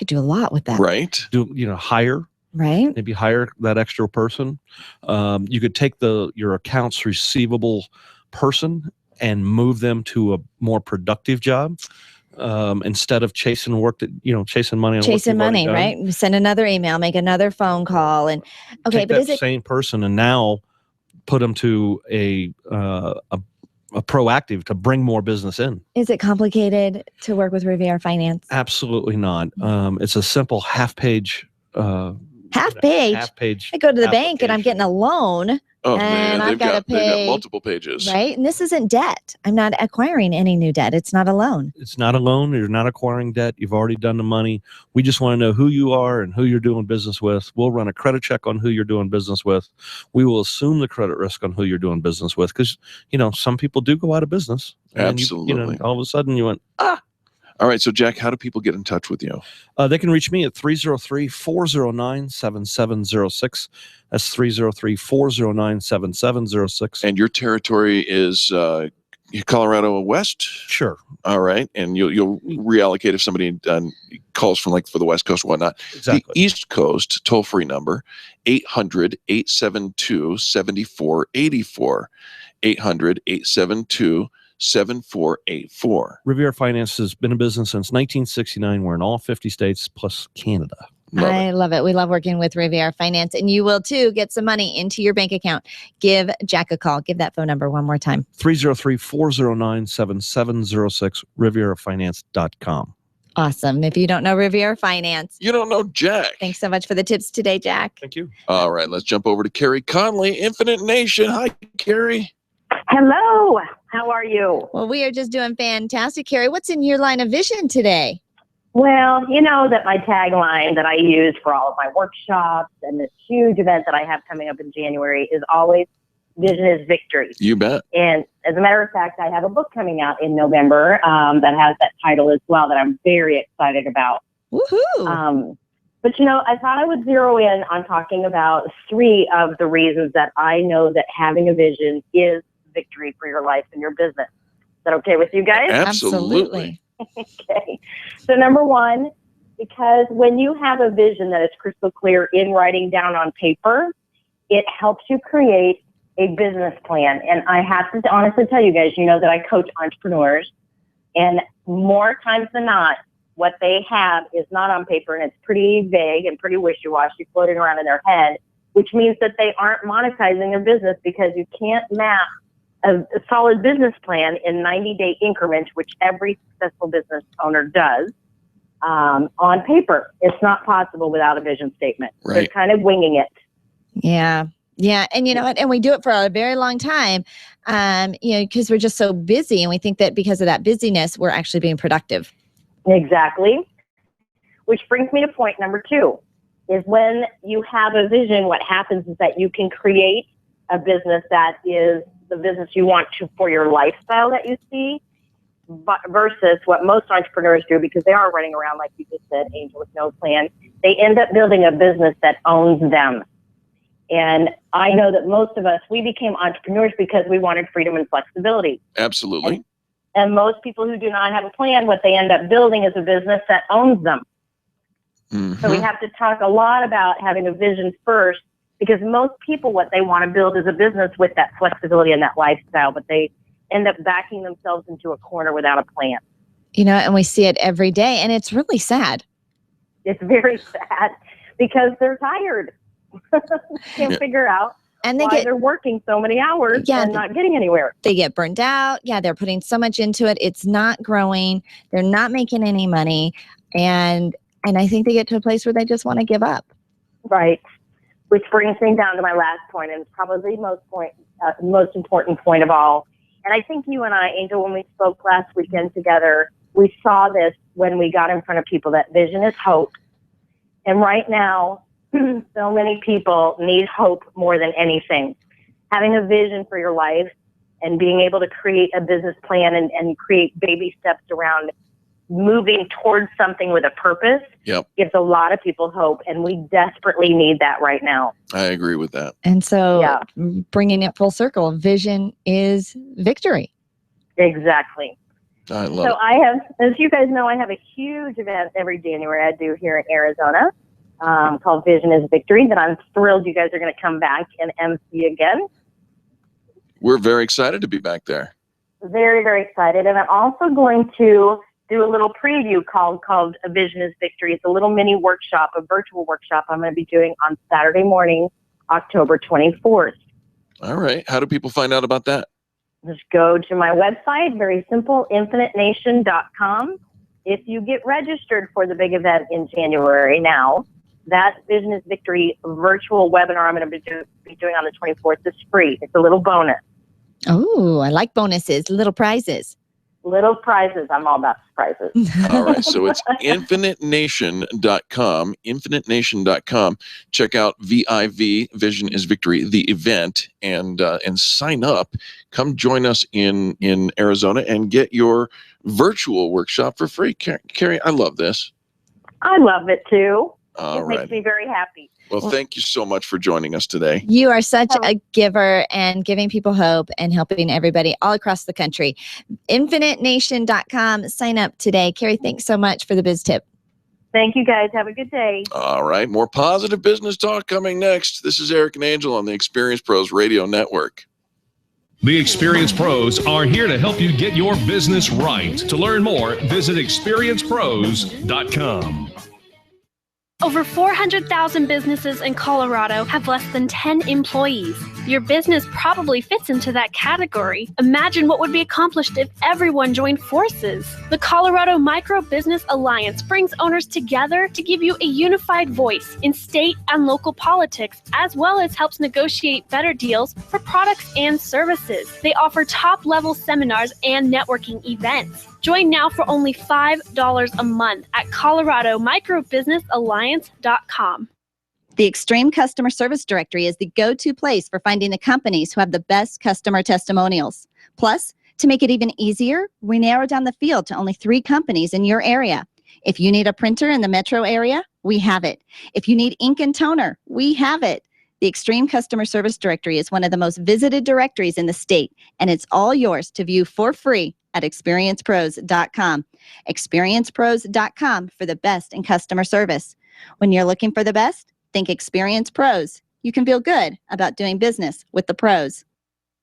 do a lot with that.
Right.
Hire.
Right.
Maybe hire that extra person. You could take your accounts receivable person and move them to a more productive job. Instead of chasing work chasing money
right? Send another email, make another phone call, and
take that same person and now put them to a proactive to bring more business in.
Is it complicated to work with Riviera Finance?
Absolutely not. It's a simple half page.
Half page. I go to the bank and I'm getting a loan.
Oh,
and
man,
I've got to pay.
They've got multiple pages.
Right. And this isn't debt. I'm not acquiring any new debt. It's not a loan.
It's not a loan. You're not acquiring debt. You've already done the money. We just want to know who you are and who you're doing business with. We'll run a credit check on who you're doing business with. We will assume the credit risk on who you're doing business with, because, some people do go out of business.
Absolutely.
All of a sudden you went,
All right. So, Jack, how do people get in touch with you?
They can reach me at 303-409-7706. That's 303-409-7706.
And your territory is Colorado West?
Sure.
All right. And you'll reallocate if somebody calls from for the West Coast or whatnot.
Exactly.
The East Coast toll-free number, 800-872-7484. 800-872-7484.
Riviera Finance has been in business since 1969. We're in all 50 states plus Canada.
I love it. We love working with Riviera Finance, and you will too get some money into your bank account. Give Jack a call. Give that phone number one more time.
303-409-7706, RivieraFinance.com.
Awesome. If you don't know Riviera Finance,
you don't know Jack.
Thanks so much for the tips today, Jack.
Thank you.
All right, let's jump over to Carrie Conley, Infinite Nation. Hi, Carrie.
Hello. How are you?
Well, we are just doing fantastic, Carrie. What's in your line of vision today?
Well, you know that my tagline that I use for all of my workshops and this huge event that I have coming up in January is always vision is victory.
You bet.
And as a matter of fact, I have a book coming out in November that has that title as well that I'm very excited about.
Woohoo!
But, you know, I thought I would zero in on talking about 3 of the reasons that I know that having a vision is victory for your life and your business. Is that okay with you guys?
Absolutely.
Okay. So number 1, because when you have a vision that is crystal clear in writing down on paper, it helps you create a business plan. And I have to honestly tell you guys, you know that I coach entrepreneurs, and more times than not, what they have is not on paper, and it's pretty vague and pretty wishy-washy floating around in their head, which means that they aren't monetizing their business because you can't map a solid business plan in 90-day increments, which every successful business owner does, on paper. It's not possible without a vision statement.
Right.
They're kind of winging it.
Yeah. Yeah. And you know what? And we do it for a very long time, because we're just so busy, and we think that because of that busyness, we're actually being productive.
Exactly. Which brings me to point number 2, is when you have a vision, what happens is that you can create a business that is the business you want to for your lifestyle that you see, but versus what most entrepreneurs do, because they are running around, like you just said, Angel, with no plan. They end up building a business that owns them. And I know that most of us, we became entrepreneurs because we wanted freedom and flexibility.
Absolutely.
And most people who do not have a plan, what they end up building is a business that owns them.
Mm-hmm.
So we have to talk a lot about having a vision first, because most people, what they want to build is a business with that flexibility and that lifestyle, but they end up backing themselves into a corner without a plan.
You know, and we see it every day, and it's really sad.
It's very sad because they're tired. Can't figure out
and
why they're working so many hours and not getting anywhere.
They get burned out. Yeah, they're putting so much into it. It's not growing. They're not making any money. And I think they get to a place where they just want to give up.
Right. Which brings me down to my last point, and probably most important point of all. And I think you and I, Angel, when we spoke last weekend together, we saw this when we got in front of people, that vision is hope. And right now, so many people need hope more than anything. Having a vision for your life and being able to create a business plan and create baby steps around moving towards something with a purpose gives a lot of people hope, and we desperately need that right now.
I agree with that.
And so bringing it full circle, vision is victory.
Exactly.
I love
it. I have, as you guys know, I have a huge event every January I do here in Arizona called Vision is Victory that I'm thrilled you guys are going to come back and MC again.
We're very excited to be back there.
Very, very excited. And I'm also going to do a little preview called A Vision is Victory. It's a little mini workshop, a virtual workshop I'm going to be doing on Saturday morning, October 24th.
All right. How do people find out about that?
Just go to my website, very simple, infinitenation.com. If you get registered for the big event in January now, that Vision is Victory virtual webinar I'm going to be doing on the 24th is free. It's a little bonus.
Oh, I like bonuses, little prizes.
Little prizes. I'm all about prizes.
All right. So it's infinitenation.com, infinitenation.com. Check out VIV, Vision is Victory, the event, and sign up. Come join us in Arizona and get your virtual workshop for free. Carrie, I love this.
I love it too.
All
makes
right.
me very happy.
Well, thank you so much for joining us today.
You are such a giver and giving people hope and helping everybody all across the country. InfiniteNation.com. Sign up today. Carrie, thanks so much for the biz tip.
Thank you, guys. Have a good day.
All right. More positive business talk coming next. This is Eric and Angel on the Experience Pros Radio Network.
The Experience Pros are here to help you get your business right. To learn more, visit experiencepros.com.
Over 400,000 businesses in Colorado have less than 10 employees. Your business probably fits into that category. Imagine what would be accomplished if everyone joined forces. The Colorado Micro Business Alliance brings owners together to give you a unified voice in state and local politics, as well as helps negotiate better deals for products and services. They offer top-level seminars and networking events. Join now for only $5 a month at coloradomicrobusinessalliance.com.
The Extreme Customer Service Directory is the go-to place for finding the companies who have the best customer testimonials. Plus, to make it even easier, we narrowed down the field to only 3 companies in your area. If you need a printer in the metro area, we have it. If you need ink and toner, we have it. The Extreme Customer Service Directory is one of the most visited directories in the state, and it's all yours to view for free at experiencepros.com. Experiencepros.com for the best in customer service. When you're looking for the best, think Experience Pros. You can feel good about doing business with the pros.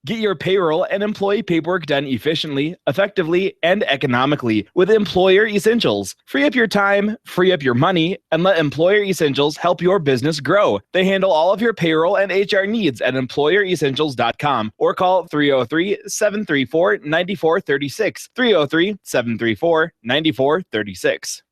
Get your payroll and employee paperwork done efficiently, effectively, and economically with Employer Essentials. Free up your time, free up your money, and let Employer Essentials help your business grow. They handle all of your payroll and HR needs at EmployerEssentials.com or call 303-734-9436. 303-734-9436.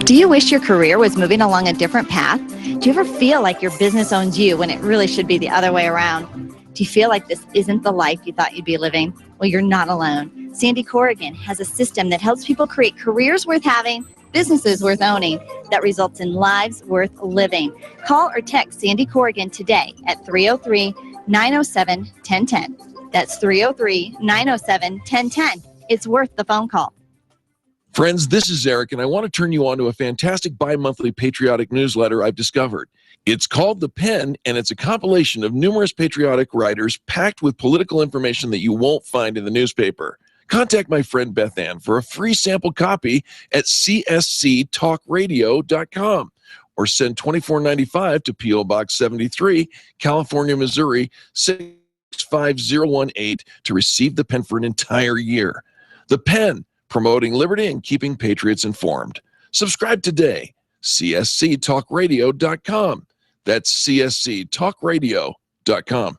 Do you wish your career was moving along a different path? Do you ever feel like your business owns you when it really should be the other way around? Do you feel like this isn't the life you thought you'd be living? Well, you're not alone. Sandy Corrigan has a system that helps people create careers worth having, businesses worth owning, that results in lives worth living. Call or text Sandy Corrigan today at 303-907-1010. That's 303-907-1010. It's worth the phone call.
Friends, this is Eric, and I want to turn you on to a fantastic bi-monthly patriotic newsletter I've discovered. It's called The Pen, and it's a compilation of numerous patriotic writers packed with political information that you won't find in the newspaper. Contact my friend Beth Ann for a free sample copy at csctalkradio.com or send $24.95 to P.O. Box 73, California, Missouri 65018 to receive The Pen for an entire year. The Pen, promoting liberty and keeping patriots informed. Subscribe today. csctalkradio.com. That's csctalkradio.com.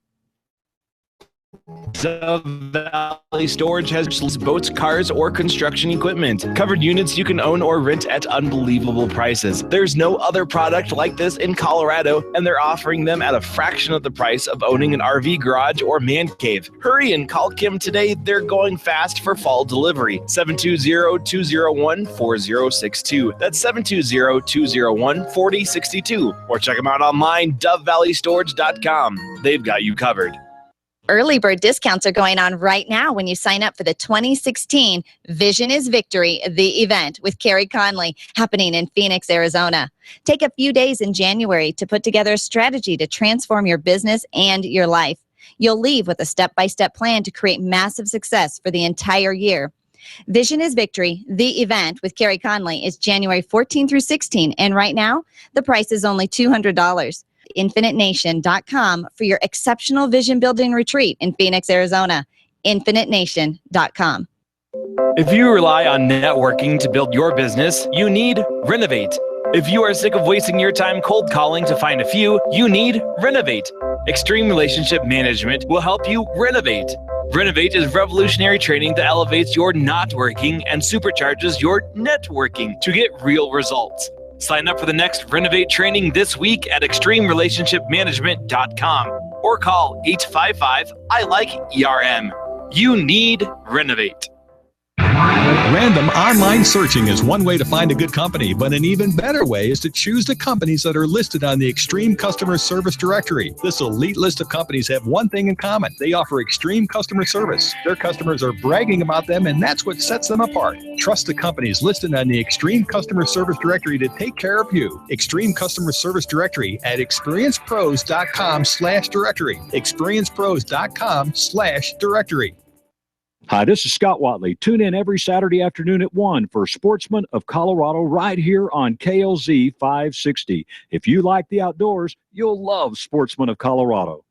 Dove Valley Storage has boats, cars, or construction equipment. Covered units you can own or rent at unbelievable prices. There's no other product like this in Colorado, and they're offering them at a fraction of the price of owning an RV garage or man cave. Hurry and call Kim today. They're going fast for fall delivery. 720-201-4062. That's 720-201-4062. Or check them out online, DoveValleyStorage.com. They've got you covered.
Early bird discounts are going on right now when you sign up for the 2016 Vision is Victory, the event with Carrie Conley, happening in Phoenix, Arizona. Take a few days in January to put together a strategy to transform your business and your life. You'll leave with a step-by-step plan to create massive success for the entire year. Vision is Victory, the event with Carrie Conley, is January 14 through 16, and right now, the price is only $200. InfiniteNation.com for your exceptional vision building retreat in Phoenix, Arizona. InfiniteNation.com.
If you rely on networking to build your business, you need Renovate. If you are sick of wasting your time cold calling to find a few, you need Renovate. Extreme Relationship Management will help you renovate. Renovate is revolutionary training that elevates your not working and supercharges your networking to get real results. Sign up for the next Renovate training this week at extremerelationshipmanagement.com or call 855-I-LIKE-ERM. You need Renovate.
Random online searching is one way to find a good company, but an even better way is to choose the companies that are listed on the Extreme Customer Service Directory. This elite list of companies have one thing in common. They offer extreme customer service. Their customers are bragging about them, and that's what sets them apart. Trust the companies listed on the Extreme Customer Service Directory to take care of you. Extreme Customer Service Directory at experiencepros.com/directory. experiencepros.com/directory.
Hi, this is Scott Watley. Tune in every Saturday afternoon at 1 for Sportsman of Colorado right here on KLZ 560. If you like the outdoors, you'll love Sportsman of Colorado.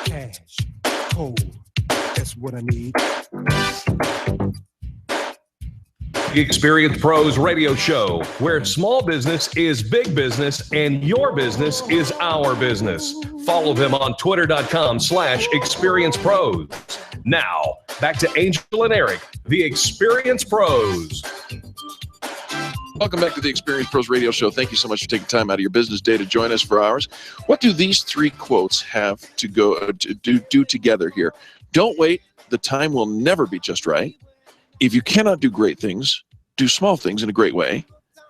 Cash, cold, that's what I need.
The Experience Pros Radio Show, where small business is big business and your business is our business. Follow them on twitter.com/experiencepros. Now, back to Angel and Eric, the Experience Pros.
Welcome back to the Experience Pros Radio Show. Thank you so much for taking time out of your business day to join us for ours. What do these three quotes have to go to do together here? Don't wait. The time will never be just right. If you cannot do great things, do small things in a great way.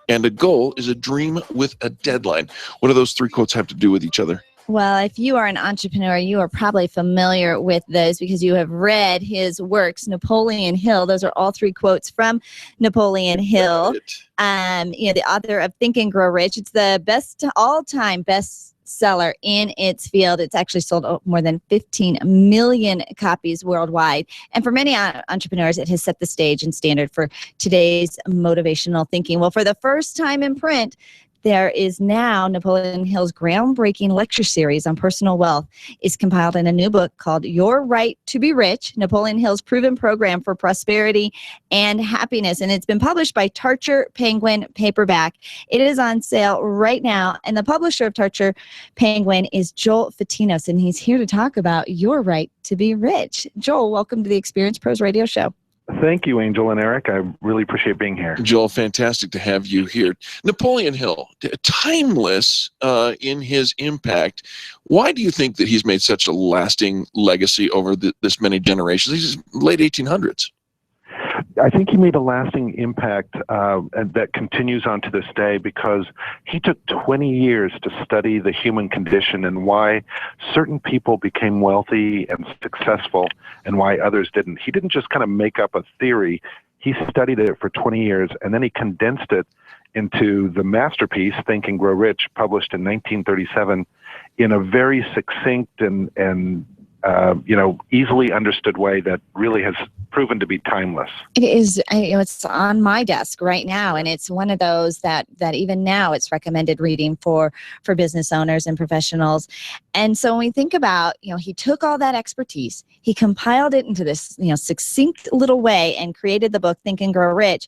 And a goal is a dream with a deadline. What do those three quotes have to do with each other?
Well, if you are an entrepreneur, you are probably familiar with those because you have read his works. Napoleon Hill, those are all three quotes from Napoleon Hill. The author of Think and Grow Rich. It's the all-time best seller in its field. It's actually sold more than 15 million copies worldwide. And for many entrepreneurs, it has set the stage and standard for today's motivational thinking. Well, for the first time in print, there is now Napoleon Hill's groundbreaking lecture series on personal wealth is compiled in a new book called Your Right to Be Rich, Napoleon Hill's proven program for prosperity and happiness. And it's been published by Tarcher Penguin Paperback. It is on sale right now. And the publisher of Tarcher Penguin is Joel Fatinos, and he's here to talk about Your Right to Be Rich. Joel, welcome to the Experience Pros Radio Show.
Thank you, Angel and Eric. I really appreciate being here.
Joel, fantastic to have you here. Napoleon Hill, timeless in his impact. Why do you think that he's made such a lasting legacy over this many generations? He's late 1800s.
I think he made a lasting impact and that continues on to this day because he took 20 years to study the human condition and why certain people became wealthy and successful and why others didn't. He didn't just kind of make up a theory. He studied it for 20 years and then he condensed it into the masterpiece, Think and Grow Rich, published in 1937 in a very succinct and easily understood way that really has proven to be timeless.
It is. It's on my desk right now, and it's one of those that even now it's recommended reading for business owners and professionals. And so when we think about, he took all that expertise, he compiled it into this, succinct little way and created the book Think and Grow Rich.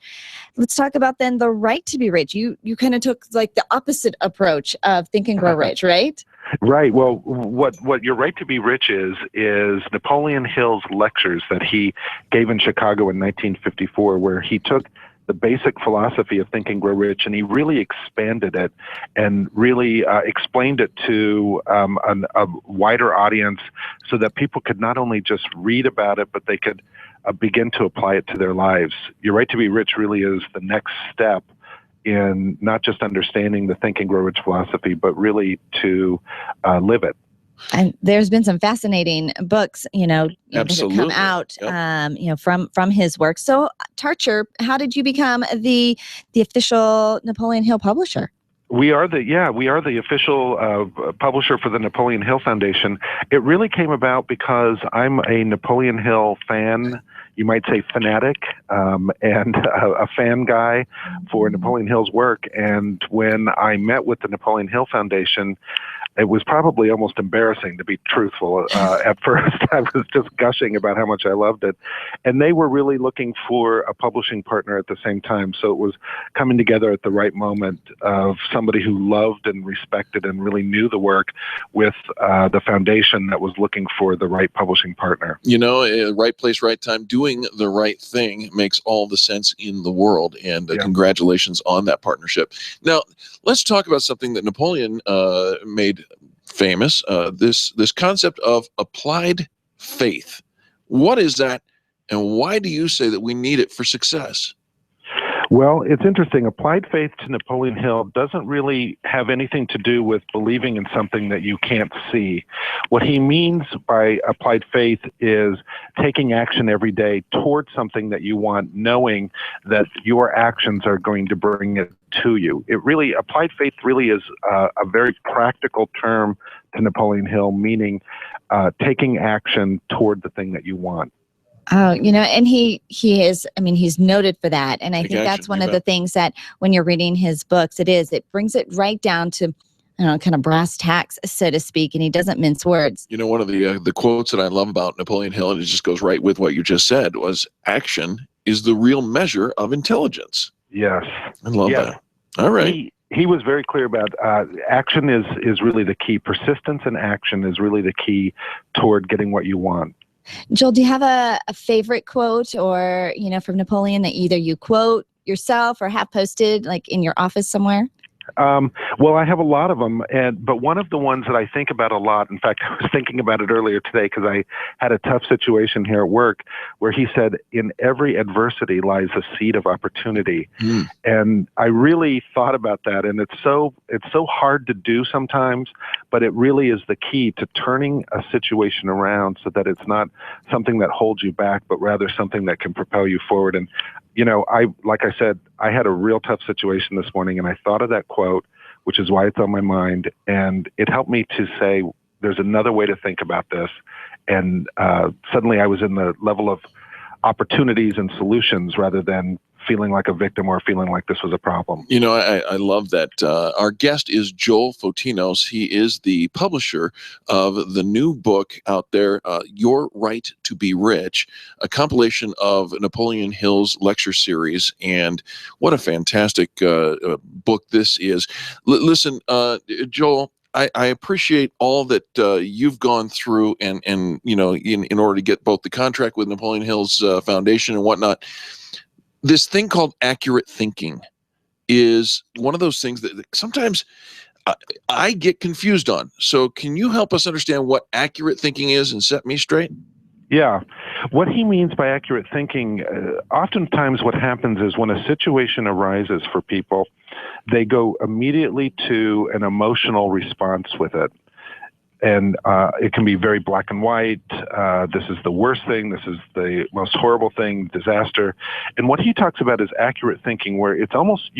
Let's talk about then the right to be rich. You kind of took like the opposite approach of Think and Grow Rich, right?
Right. Well, what Your Right to Be Rich is Napoleon Hill's lectures that he gave in Chicago in 1954, where he took the basic philosophy of Think and Grow Rich and he really expanded it and really explained it to a wider audience so that people could not only just read about it, but they could begin to apply it to their lives. Your Right to Be Rich really is the next step in not just understanding the Think and Grow Rich philosophy, but really to live it.
And there's been some fascinating books, that have come out, from his work. So, Tarcher, how did you become the official Napoleon Hill publisher?
We are the official publisher for the Napoleon Hill Foundation. It really came about because I'm a Napoleon Hill fan. You might say fanatic, and a fan guy for Napoleon Hill's work. And when I met with the Napoleon Hill Foundation, it was probably almost embarrassing, to be truthful. At first, I was just gushing about how much I loved it. And they were really looking for a publishing partner at the same time. So it was coming together at the right moment of somebody who loved and respected and really knew the work with the foundation that was looking for the right publishing partner.
Right place, right time, doing the right thing makes all the sense in the world. And congratulations on that partnership. Now, let's talk about something that Napoleon made famous, this concept of applied faith. What is that, and why do you say that we need it for success?
Well, it's interesting. Applied faith to Napoleon Hill doesn't really have anything to do with believing in something that you can't see. What he means by applied faith is taking action every day towards something that you want, knowing that your actions are going to bring it to you. Applied faith really is a very practical term to Napoleon Hill, meaning taking action toward the thing that you want.
Oh, and he is, he's noted for that. And I think that's one of the things that when you're reading his books, it brings it right down to, kind of brass tacks, so to speak, and he doesn't mince words.
One of the quotes that I love about Napoleon Hill, and it just goes right with what you just said, was action is the real measure of intelligence.
Yes.
I love that. All right.
He was very clear about action is really the key. Persistence and action is really the key toward getting what you want.
Joel, do you have a favorite quote or, from Napoleon that either you quote yourself or have posted like in your office somewhere?
Well, I have a lot of them, but one of the ones that I think about a lot, in fact, I was thinking about it earlier today because I had a tough situation here at work where he said, in every adversity lies a seed of opportunity. And I really thought about that, and it's so hard to do sometimes, but it really is the key to turning a situation around so that it's not something that holds you back, but rather something that can propel you forward. And like I said, I had a real tough situation this morning, and I thought of that quote, which is why it's on my mind, and it helped me to say, there's another way to think about this. And suddenly I was in the level of opportunities and solutions rather than feeling like a victim or feeling like this was a problem.
I love that. Our guest is Joel Fotinos. He is the publisher of the new book out there, Your Right to Be Rich, a compilation of Napoleon Hill's lecture series. And what a fantastic book this is. Listen, Joel, I appreciate all that you've gone through and in order to get both the contract with Napoleon Hill's foundation and whatnot. This thing called accurate thinking is one of those things that sometimes I get confused on. So can you help us understand what accurate thinking is and set me straight?
Yeah. What he means by accurate thinking, oftentimes what happens is when a situation arises for people, they go immediately to an emotional response with it. And it can be very black and white. This is the worst thing. This is the most horrible thing, disaster. And what he talks about is accurate thinking, where you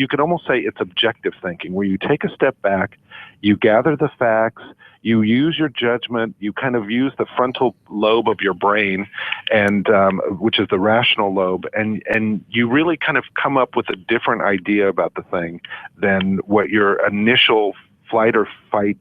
could almost say it's objective thinking, where you take a step back, you gather the facts, you use your judgment, you kind of use the frontal lobe of your brain, and which is the rational lobe, and you really kind of come up with a different idea about the thing than what your initial flight or fight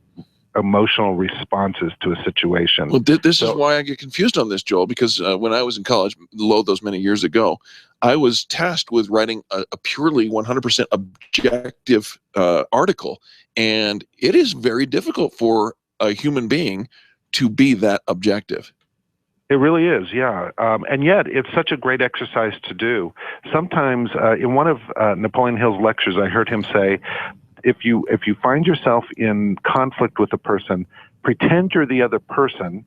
emotional responses to a situation.
Well, this is why I get confused on this, Joel, because when I was in college, those many years ago, I was tasked with writing a purely 100% objective article, and it is very difficult for a human being to be that objective.
It really is, yeah. And yet, it's such a great exercise to do. Sometimes, in one of Napoleon Hill's lectures, I heard him say, if you find yourself in conflict with a person, pretend you're the other person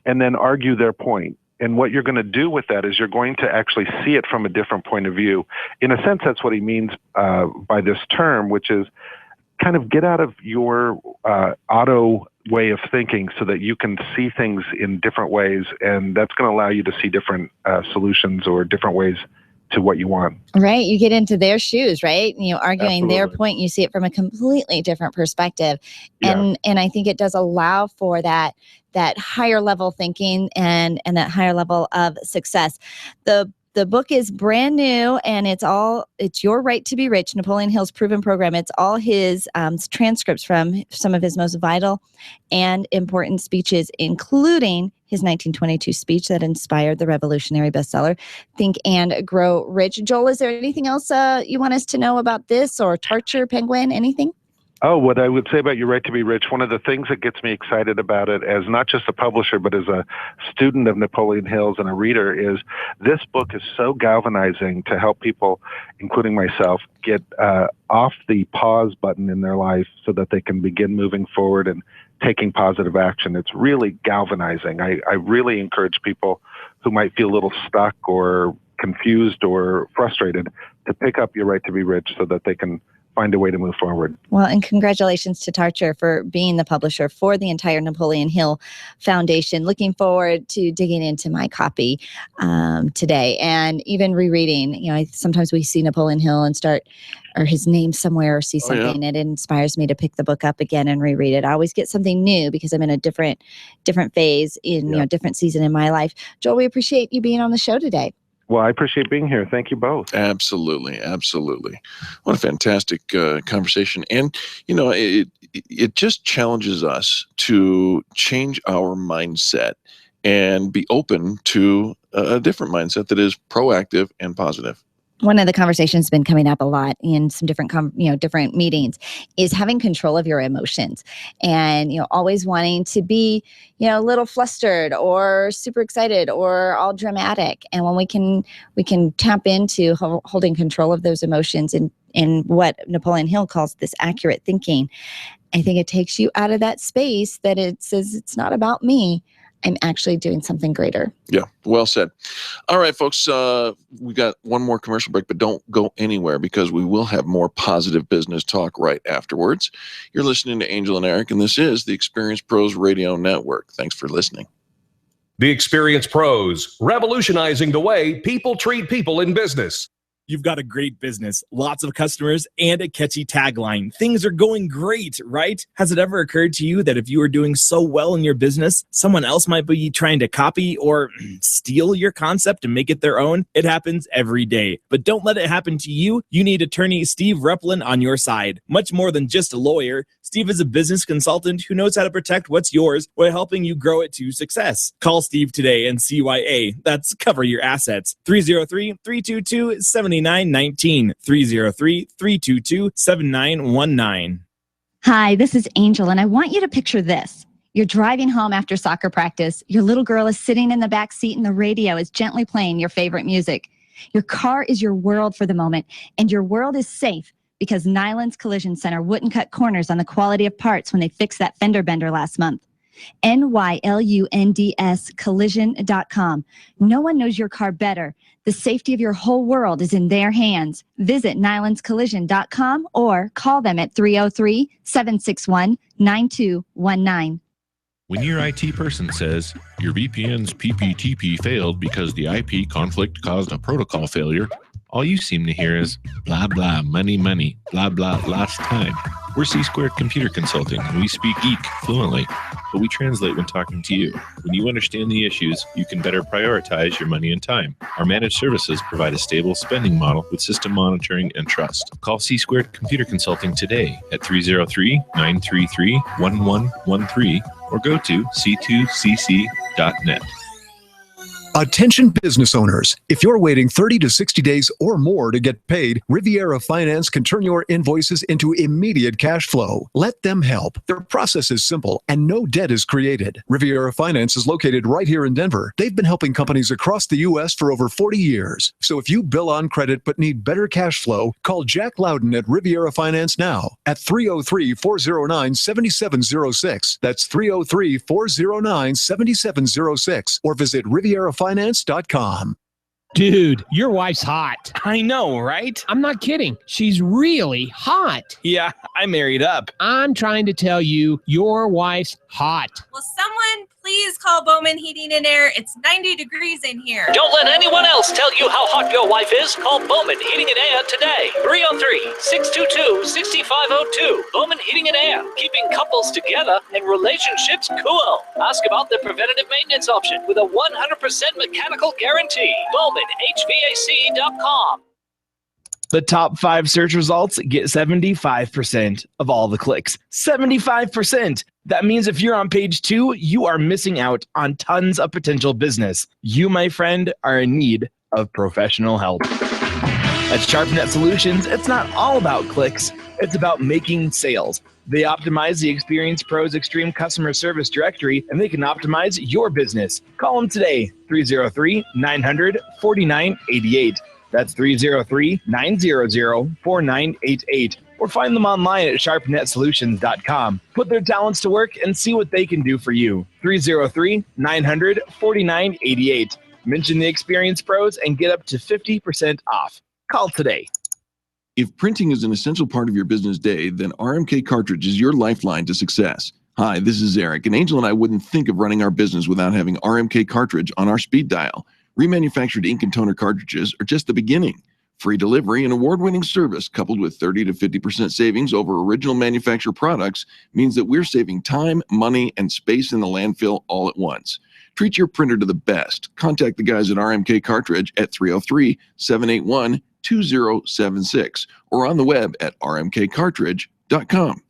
and then argue their point. And what you're going to do with that is you're going to actually see it from a different point of view. In a sense, that's what he means by this term, which is kind of get out of your auto way of thinking so that you can see things in different ways. And that's going to allow you to see different solutions or different ways to what you want.
Right. You get into their shoes, right? Arguing
Absolutely.
their point, you see it from a completely different perspective. And I think it does allow for that higher level thinking and that higher level of success. The book is brand new, and it's Your Right to Be Rich, Napoleon Hill's proven program. It's all his transcripts from some of his most vital and important speeches, including his 1922 speech that inspired the revolutionary bestseller, Think and Grow Rich. Joel, is there anything else you want us to know about this, or Torture Penguin, anything?
Oh, what I would say about Your Right to Be Rich, one of the things that gets me excited about it as not just a publisher, but as a student of Napoleon Hill's and a reader, is this book is so galvanizing to help people, including myself, get off the pause button in their life so that they can begin moving forward and taking positive action. It's really galvanizing. I really encourage people who might feel a little stuck or confused or frustrated to pick up Your Right to Be Rich so that they can find a way to move forward.
Well, and congratulations to Tarcher for being the publisher for the entire Napoleon Hill Foundation. Looking forward to digging into my copy today and even rereading. You know, sometimes we see Napoleon Hill and start, or his name somewhere, or see something. It inspires me to pick the book up again and reread it. I always get something new because I'm in a different phase in, different season in my life. Joel, we appreciate you being on the show today.
Well, I appreciate being here. Thank you both.
Absolutely. What a fantastic conversation. And, it just challenges us to change our mindset and be open to a different mindset that is proactive and positive.
One of the conversations been coming up a lot in some different, different meetings is having control of your emotions and, always wanting to be, a little flustered or super excited or all dramatic. And when we can tap into holding control of those emotions in what Napoleon Hill calls this accurate thinking, I think it takes you out of that space that it says it's not about me. I'm actually doing something greater.
Yeah, well said. All right, folks, we got one more commercial break, but don't go anywhere because we will have more positive business talk right afterwards. You're listening to Angel and Eric, and this is the Experience Pros Radio Network. Thanks for listening.
The Experience Pros, revolutionizing the way people treat people in business.
You've got a great business, lots of customers, and a catchy tagline. Things are going great, right? Has it ever occurred to you that if you are doing so well in your business, someone else might be trying to copy or steal your concept and make it their own? It happens every day. But don't let it happen to you. You need attorney Steve Replin on your side. Much more than just a lawyer, Steve is a business consultant who knows how to protect what's yours while helping you grow it to success. Call Steve today and CYA. That's Cover Your Assets. 303-322-7919. 303-322-7919.
Hi, this is Angel, and I want you to picture this. You're driving home after soccer practice. Your little girl is sitting in the back seat, and the radio is gently playing your favorite music. Your car is your world for the moment, and your world is safe because Nyland's Collision Center wouldn't cut corners on the quality of parts when they fixed that fender bender last month. NYLUNDS collision.com. No one knows your car better. The safety of your whole world is in their hands. Visit nylandscollision.com or call them at 303-761-9219.
When your IT person says your VPN's PPTP failed because the IP conflict caused a protocol failure, all you seem to hear is blah, blah, money, blah, blah, last time. We're C-Squared Computer Consulting, and we speak geek fluently, but we translate when talking to you. When you understand the issues, you can better prioritize your money and time. Our managed services provide a stable spending model with system monitoring and trust. Call C-Squared Computer Consulting today at 303-933-1113 or go to c2cc.net.
Attention business owners. If you're waiting 30 to 60 days or more to get paid, Riviera Finance can turn your invoices into immediate cash flow. Let them help. Their process is simple and no debt is created. Riviera Finance is located right here in Denver. They've been helping companies across the U.S. for over 40 years. So if you bill on credit but need better cash flow, call Jack Loudon at Riviera Finance now at 303-409-7706. That's 303-409-7706 or visit RivieraFinance.com.
Dude, your wife's hot. I know, right? I'm not kidding. She's really hot. Yeah, I married up. I'm trying to tell you, your wife's hot.
Will someone please call Bowman Heating and Air? It's 90 degrees in here.
Don't let anyone else tell you how hot your wife is. Call Bowman Heating and Air today. 303-622-6502. Bowman Heating and Air, keeping couples together and relationships cool. Ask about the preventative maintenance option with a 100% mechanical guarantee. BowmanHVAC.com.
The top 5 search results get 75% of all the clicks. 75%! That means if you're on page 2, you are missing out on tons of potential business. You, my friend, are in need of professional help. At SharpNet Solutions, it's not all about clicks. It's about making sales. They optimize the Experience Pros Extreme Customer Service Directory, and they can optimize your business. Call them today, 303-900-4988. That's 303-900-4988. Or find them online at sharpnetsolutions.com. Put their talents to work and see what they can do for you. 303-900-4988. Mention the Experience Pros and get up to 50% off. Call today.
If printing is an essential part of your business day, then RMK Cartridge is your lifeline to success. Hi, this is Eric, and Angel and I wouldn't think of running our business without having RMK Cartridge on our speed dial. Remanufactured ink and toner cartridges are just the beginning. Free delivery and award-winning service coupled with 30 to 50% savings over original manufacturer products means that we're saving time, money, and space in the landfill all at once. Treat your printer to the best. Contact the guys at RMK Cartridge at 303-781-2076 or on the web at rmkcartridge.com.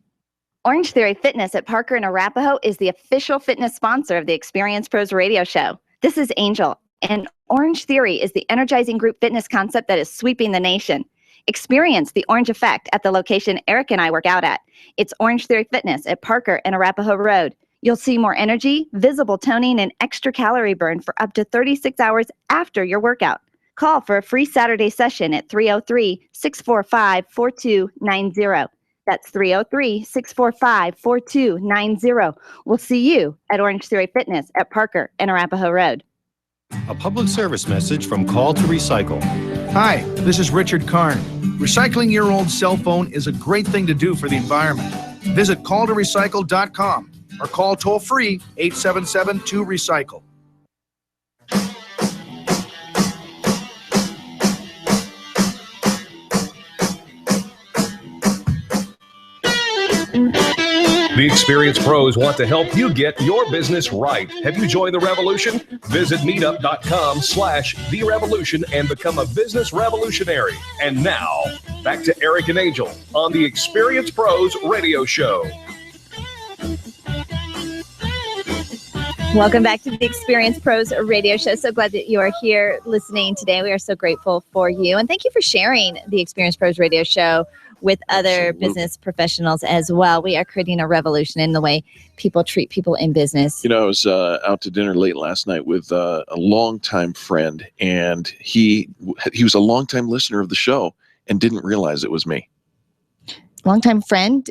Orange Theory Fitness at Parker and Arapahoe is the official fitness sponsor of the Experience Pros radio show. This is Angel, and Orange Theory is the energizing group fitness concept that is sweeping the nation. Experience the orange effect at the location Eric and I work out at. It's Orange Theory Fitness at Parker and Arapahoe Road. You'll see more energy, visible toning, and extra calorie burn for up to 36 hours after your workout. Call for a free Saturday session at 303-645-4290. That's 303-645-4290. We'll see you at Orange Theory Fitness at Parker and Arapahoe Road.
A public service message from Call to Recycle.
Hi, this is Richard Karn. Recycling your old cell phone is a great thing to do for the environment. Visit calltorecycle.com or call toll-free 877-2-RECYCLE.
The Experience Pros want to help you get your business right. Have you joined the revolution? Visit meetup.com/therevolution and become a business revolutionary. And now, back to Eric and Angel on the Experience Pros radio show.
Welcome back to the Experience Pros radio show. So glad that you are here listening today. We are so grateful for you. And thank you for sharing the Experience Pros radio show with other business professionals as well. We are creating a revolution in the way people treat people in business.
You know, I was out to dinner late last night with a longtime friend, and he was a longtime listener of the show and didn't realize it was me.
Longtime friend?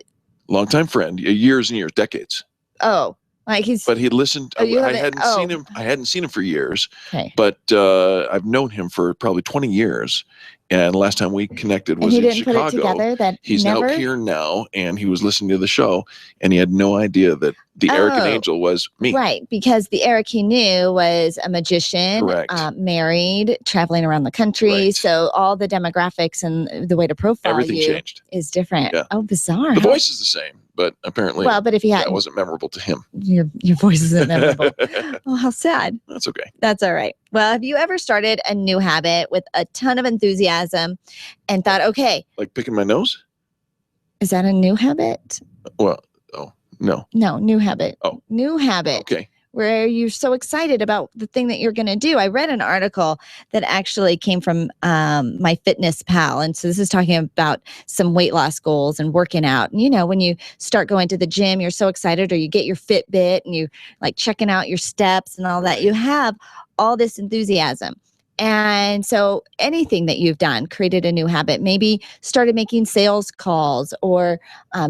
Longtime friend, years and years, decades.
Oh, like he's.
But he listened.
Oh,
I hadn't seen him. I hadn't seen him for years.
Okay.
But I've known him for probably 20 years. And last time we connected was in Chicago.
Put it together that
he's out here now, and he was listening to the show, and he had no idea that the Eric and Angel was me.
Right, because the Eric he knew was a magician, married, traveling around the country.
Right.
So all the demographics and the way to profile
Everything
you
changed.
is different.
Yeah.
Oh, bizarre.
The voice is the same, but apparently
but if he
that wasn't memorable to him.
Your voice isn't memorable. Oh, how sad.
That's okay.
That's all right. Well, have you ever started a new habit with a ton of enthusiasm and thought, okay.
Like picking my nose?
Is that a new habit?
Well, no.
No, new habit.
Oh.
New habit.
Okay.
Where you're so excited about the thing that you're going to do. I read an article that actually came from My Fitness Pal. And so this is talking about some weight loss goals and working out. And, you know, when you start going to the gym, you're so excited, or you get your Fitbit and you like checking out your steps and all that. You have all this enthusiasm. And so anything that you've done, created a new habit, maybe started making sales calls or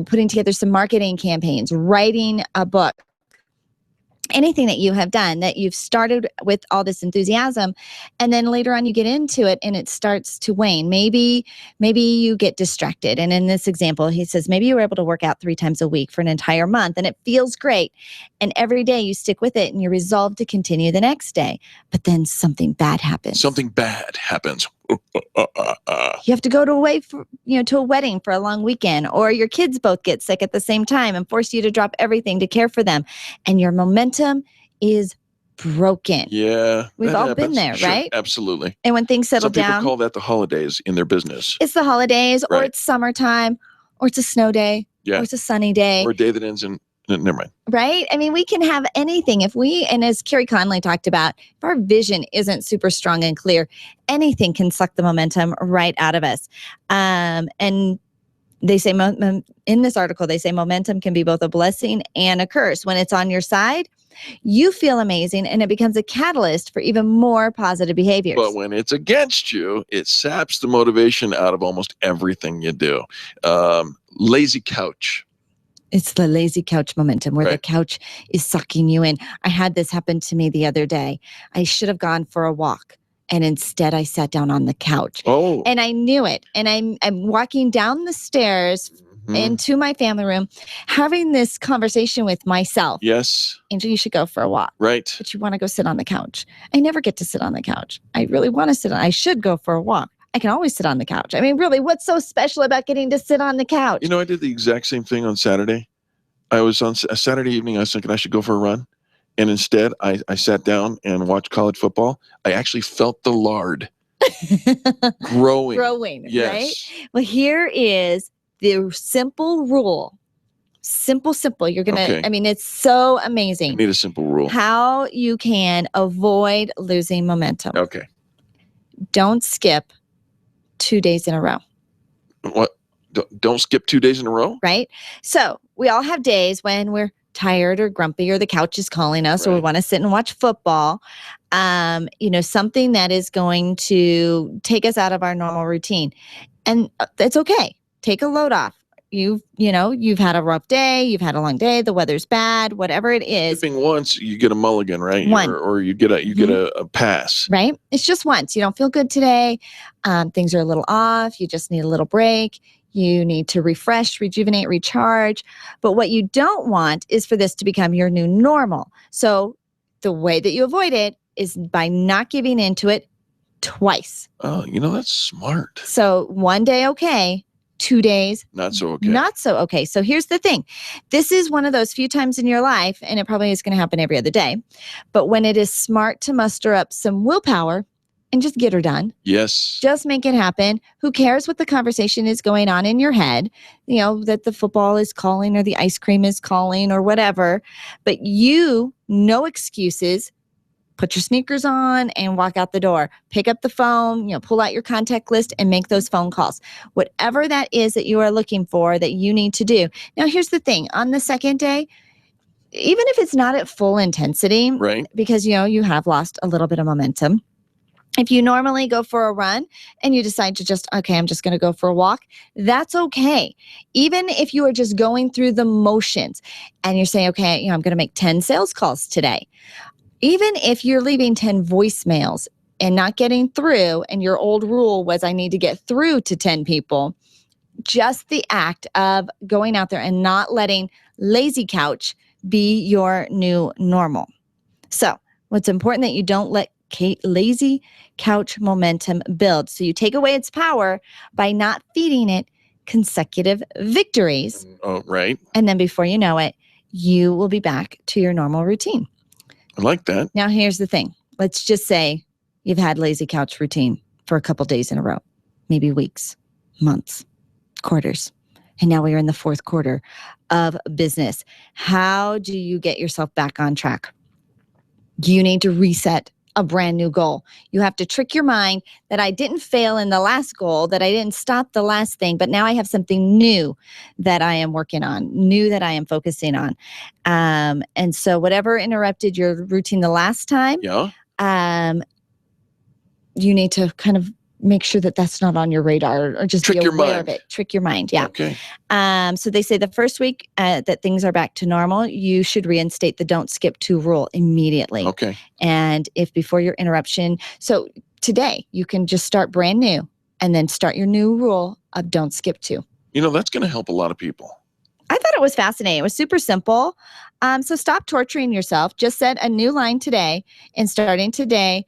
putting together some marketing campaigns, writing a book. Anything that you have done that you've started with all this enthusiasm, and then later on you get into it and it starts to wane. Maybe you get distracted. And in this example, he says, maybe you were able to work out 3 times a week for an entire month and it feels great. And every day you stick with it and you're resolved to continue the next day. But then something bad happens.
Something bad happens.
You have to go to a wedding for a long weekend, or your kids both get sick at the same time and force you to drop everything to care for them. And your momentum is broken.
Yeah.
We've all been there,
Sure,
right?
Absolutely.
And when things settle
Some people
down,
call that the holidays in their business.
it's the holidays, or
Right.
it's summertime, or it's a snow day,
Yeah.
or it's a sunny day.
Or a day that ends in, never mind.
Right? I mean, we can have anything and as Carrie Conley talked about, if our vision isn't super strong and clear, anything can suck the momentum right out of us. And they say in this article, they say momentum can be both a blessing and a curse. When it's on your side, You feel amazing, and it becomes a catalyst for even more positive behaviors.
But when it's against you, it saps the motivation out of almost everything you do. Lazy couch.
It's the lazy couch momentum where the couch is sucking you in. I had this happen to me the other day. I should have gone for a walk, and instead I sat down on the couch.
Oh.
And I knew it. And I'm walking down the stairs into my family room, having this conversation with myself.
Yes.
Angel, you should go for a walk.
Right.
But you want to go sit on the couch. I never get to sit on the couch. I really want to sit on. I should go for a walk. I can always sit on the couch. I mean, really, what's so special about getting to sit on the couch?
You know, I did the exact same thing on Saturday. I was on a Saturday evening. I was thinking I should go for a run. And instead, I sat down and watched college football. I actually felt the lard growing. Yes.
Right? Well, here is the simple rule. Simple. You're going to, I mean, it's so amazing.
I need a simple rule.
How you can avoid losing momentum.
Okay.
Don't skip 2 days in a row.
What? Don't skip 2 days in a row?
Right? So we all have days when we're tired or grumpy or the couch is calling us or we want to sit and watch football. Something that is going to take us out of our normal routine. And it's okay. Take a load off. You've had a rough day, you've had a long day, the weather's bad, whatever it is.
Skipping once, you get a mulligan, right?
One.
Or you get a pass.
Right? It's just once. You don't feel good today. Things are a little off. You just need a little break. You need to refresh, rejuvenate, recharge. But what you don't want is for this to become your new normal. So the way that you avoid it is by not giving into it twice.
Oh, that's smart.
So 1 day, okay. 2 days,
not so okay.
Not so okay. So here's the thing. This is one of those few times in your life, and it probably is going to happen every other day. But when it is smart to muster up some willpower and just get her done.
Yes.
Just make it happen. Who cares what the conversation is going on in your head? That the football is calling or the ice cream is calling or whatever. But no excuses. Put your sneakers on and walk out the door. Pick up the phone, pull out your contact list and make those phone calls. Whatever that is that you are looking for that you need to do. Now, here's the thing. On the second day, even if it's not at full intensity,
right?
Because, you have lost a little bit of momentum. If you normally go for a run and you decide to I'm just going to go for a walk, that's okay. Even if you are just going through the motions and you're saying, okay, I'm going to make 10 sales calls today. Even if you're leaving 10 voicemails and not getting through, and your old rule was I need to get through to 10 people, just the act of going out there and not letting lazy couch be your new normal. So what's important that you don't let lazy couch momentum build. So you take away its power by not feeding it consecutive victories.
Oh, right.
And then before you know it, you will be back to your normal routine.
I like that.
Now, here's the thing. Let's just say you've had lazy couch routine for a couple days in a row, maybe weeks, months, quarters. And now we are in the fourth quarter of business. How do you get yourself back on track? You need to reset a brand new goal. You have to trick your mind that I didn't fail in the last goal, that I didn't stop the last thing, but now I have something new that I am working on, new that I am focusing on. And so whatever interrupted your routine the last time, you need to kind of make sure that that's not on your radar or just be aware of it. Trick your mind. Yeah.
Okay.
So they say the first week that things are back to normal, you should reinstate the don't skip 2 rule immediately.
Okay.
And if before your interruption, so today you can just start brand new and then start your new rule of don't skip 2.
That's going to help a lot of people.
I thought it was fascinating. It was super simple. So stop torturing yourself. Just set a new line today and starting today,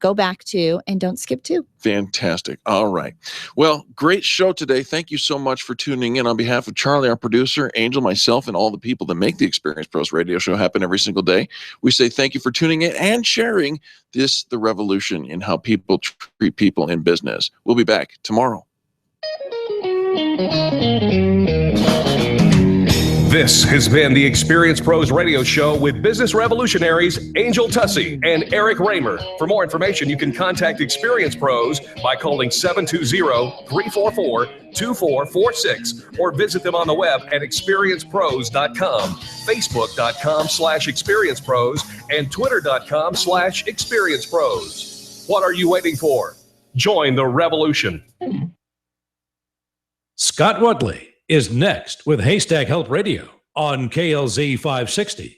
go back to and don't skip 2.
Fantastic. All right. Well, great show today. Thank you so much for tuning in. On behalf of Charlie, our producer, Angel, myself, and all the people that make the Experience Pros radio show happen every single day, we say thank you for tuning in and sharing the revolution in how people treat people in business. We'll be back tomorrow.
This has been the Experience Pros Radio Show with business revolutionaries Angel Tussey and Eric Raymer. For more information, you can contact Experience Pros by calling 720-344-2446 or visit them on the web at experiencepros.com, facebook.com/experiencepros, and twitter.com/experiencepros. What are you waiting for? Join the revolution.
Scott Woodley is next with Haystack Health Radio on KLZ 560.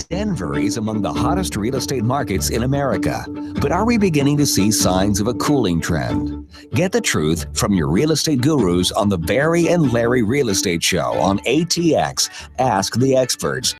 Denver is among the hottest real estate markets in America. But are we beginning to see signs of a cooling trend? Get the truth from your real estate gurus on the Barry and Larry Real Estate Show on ATX. Ask the Experts.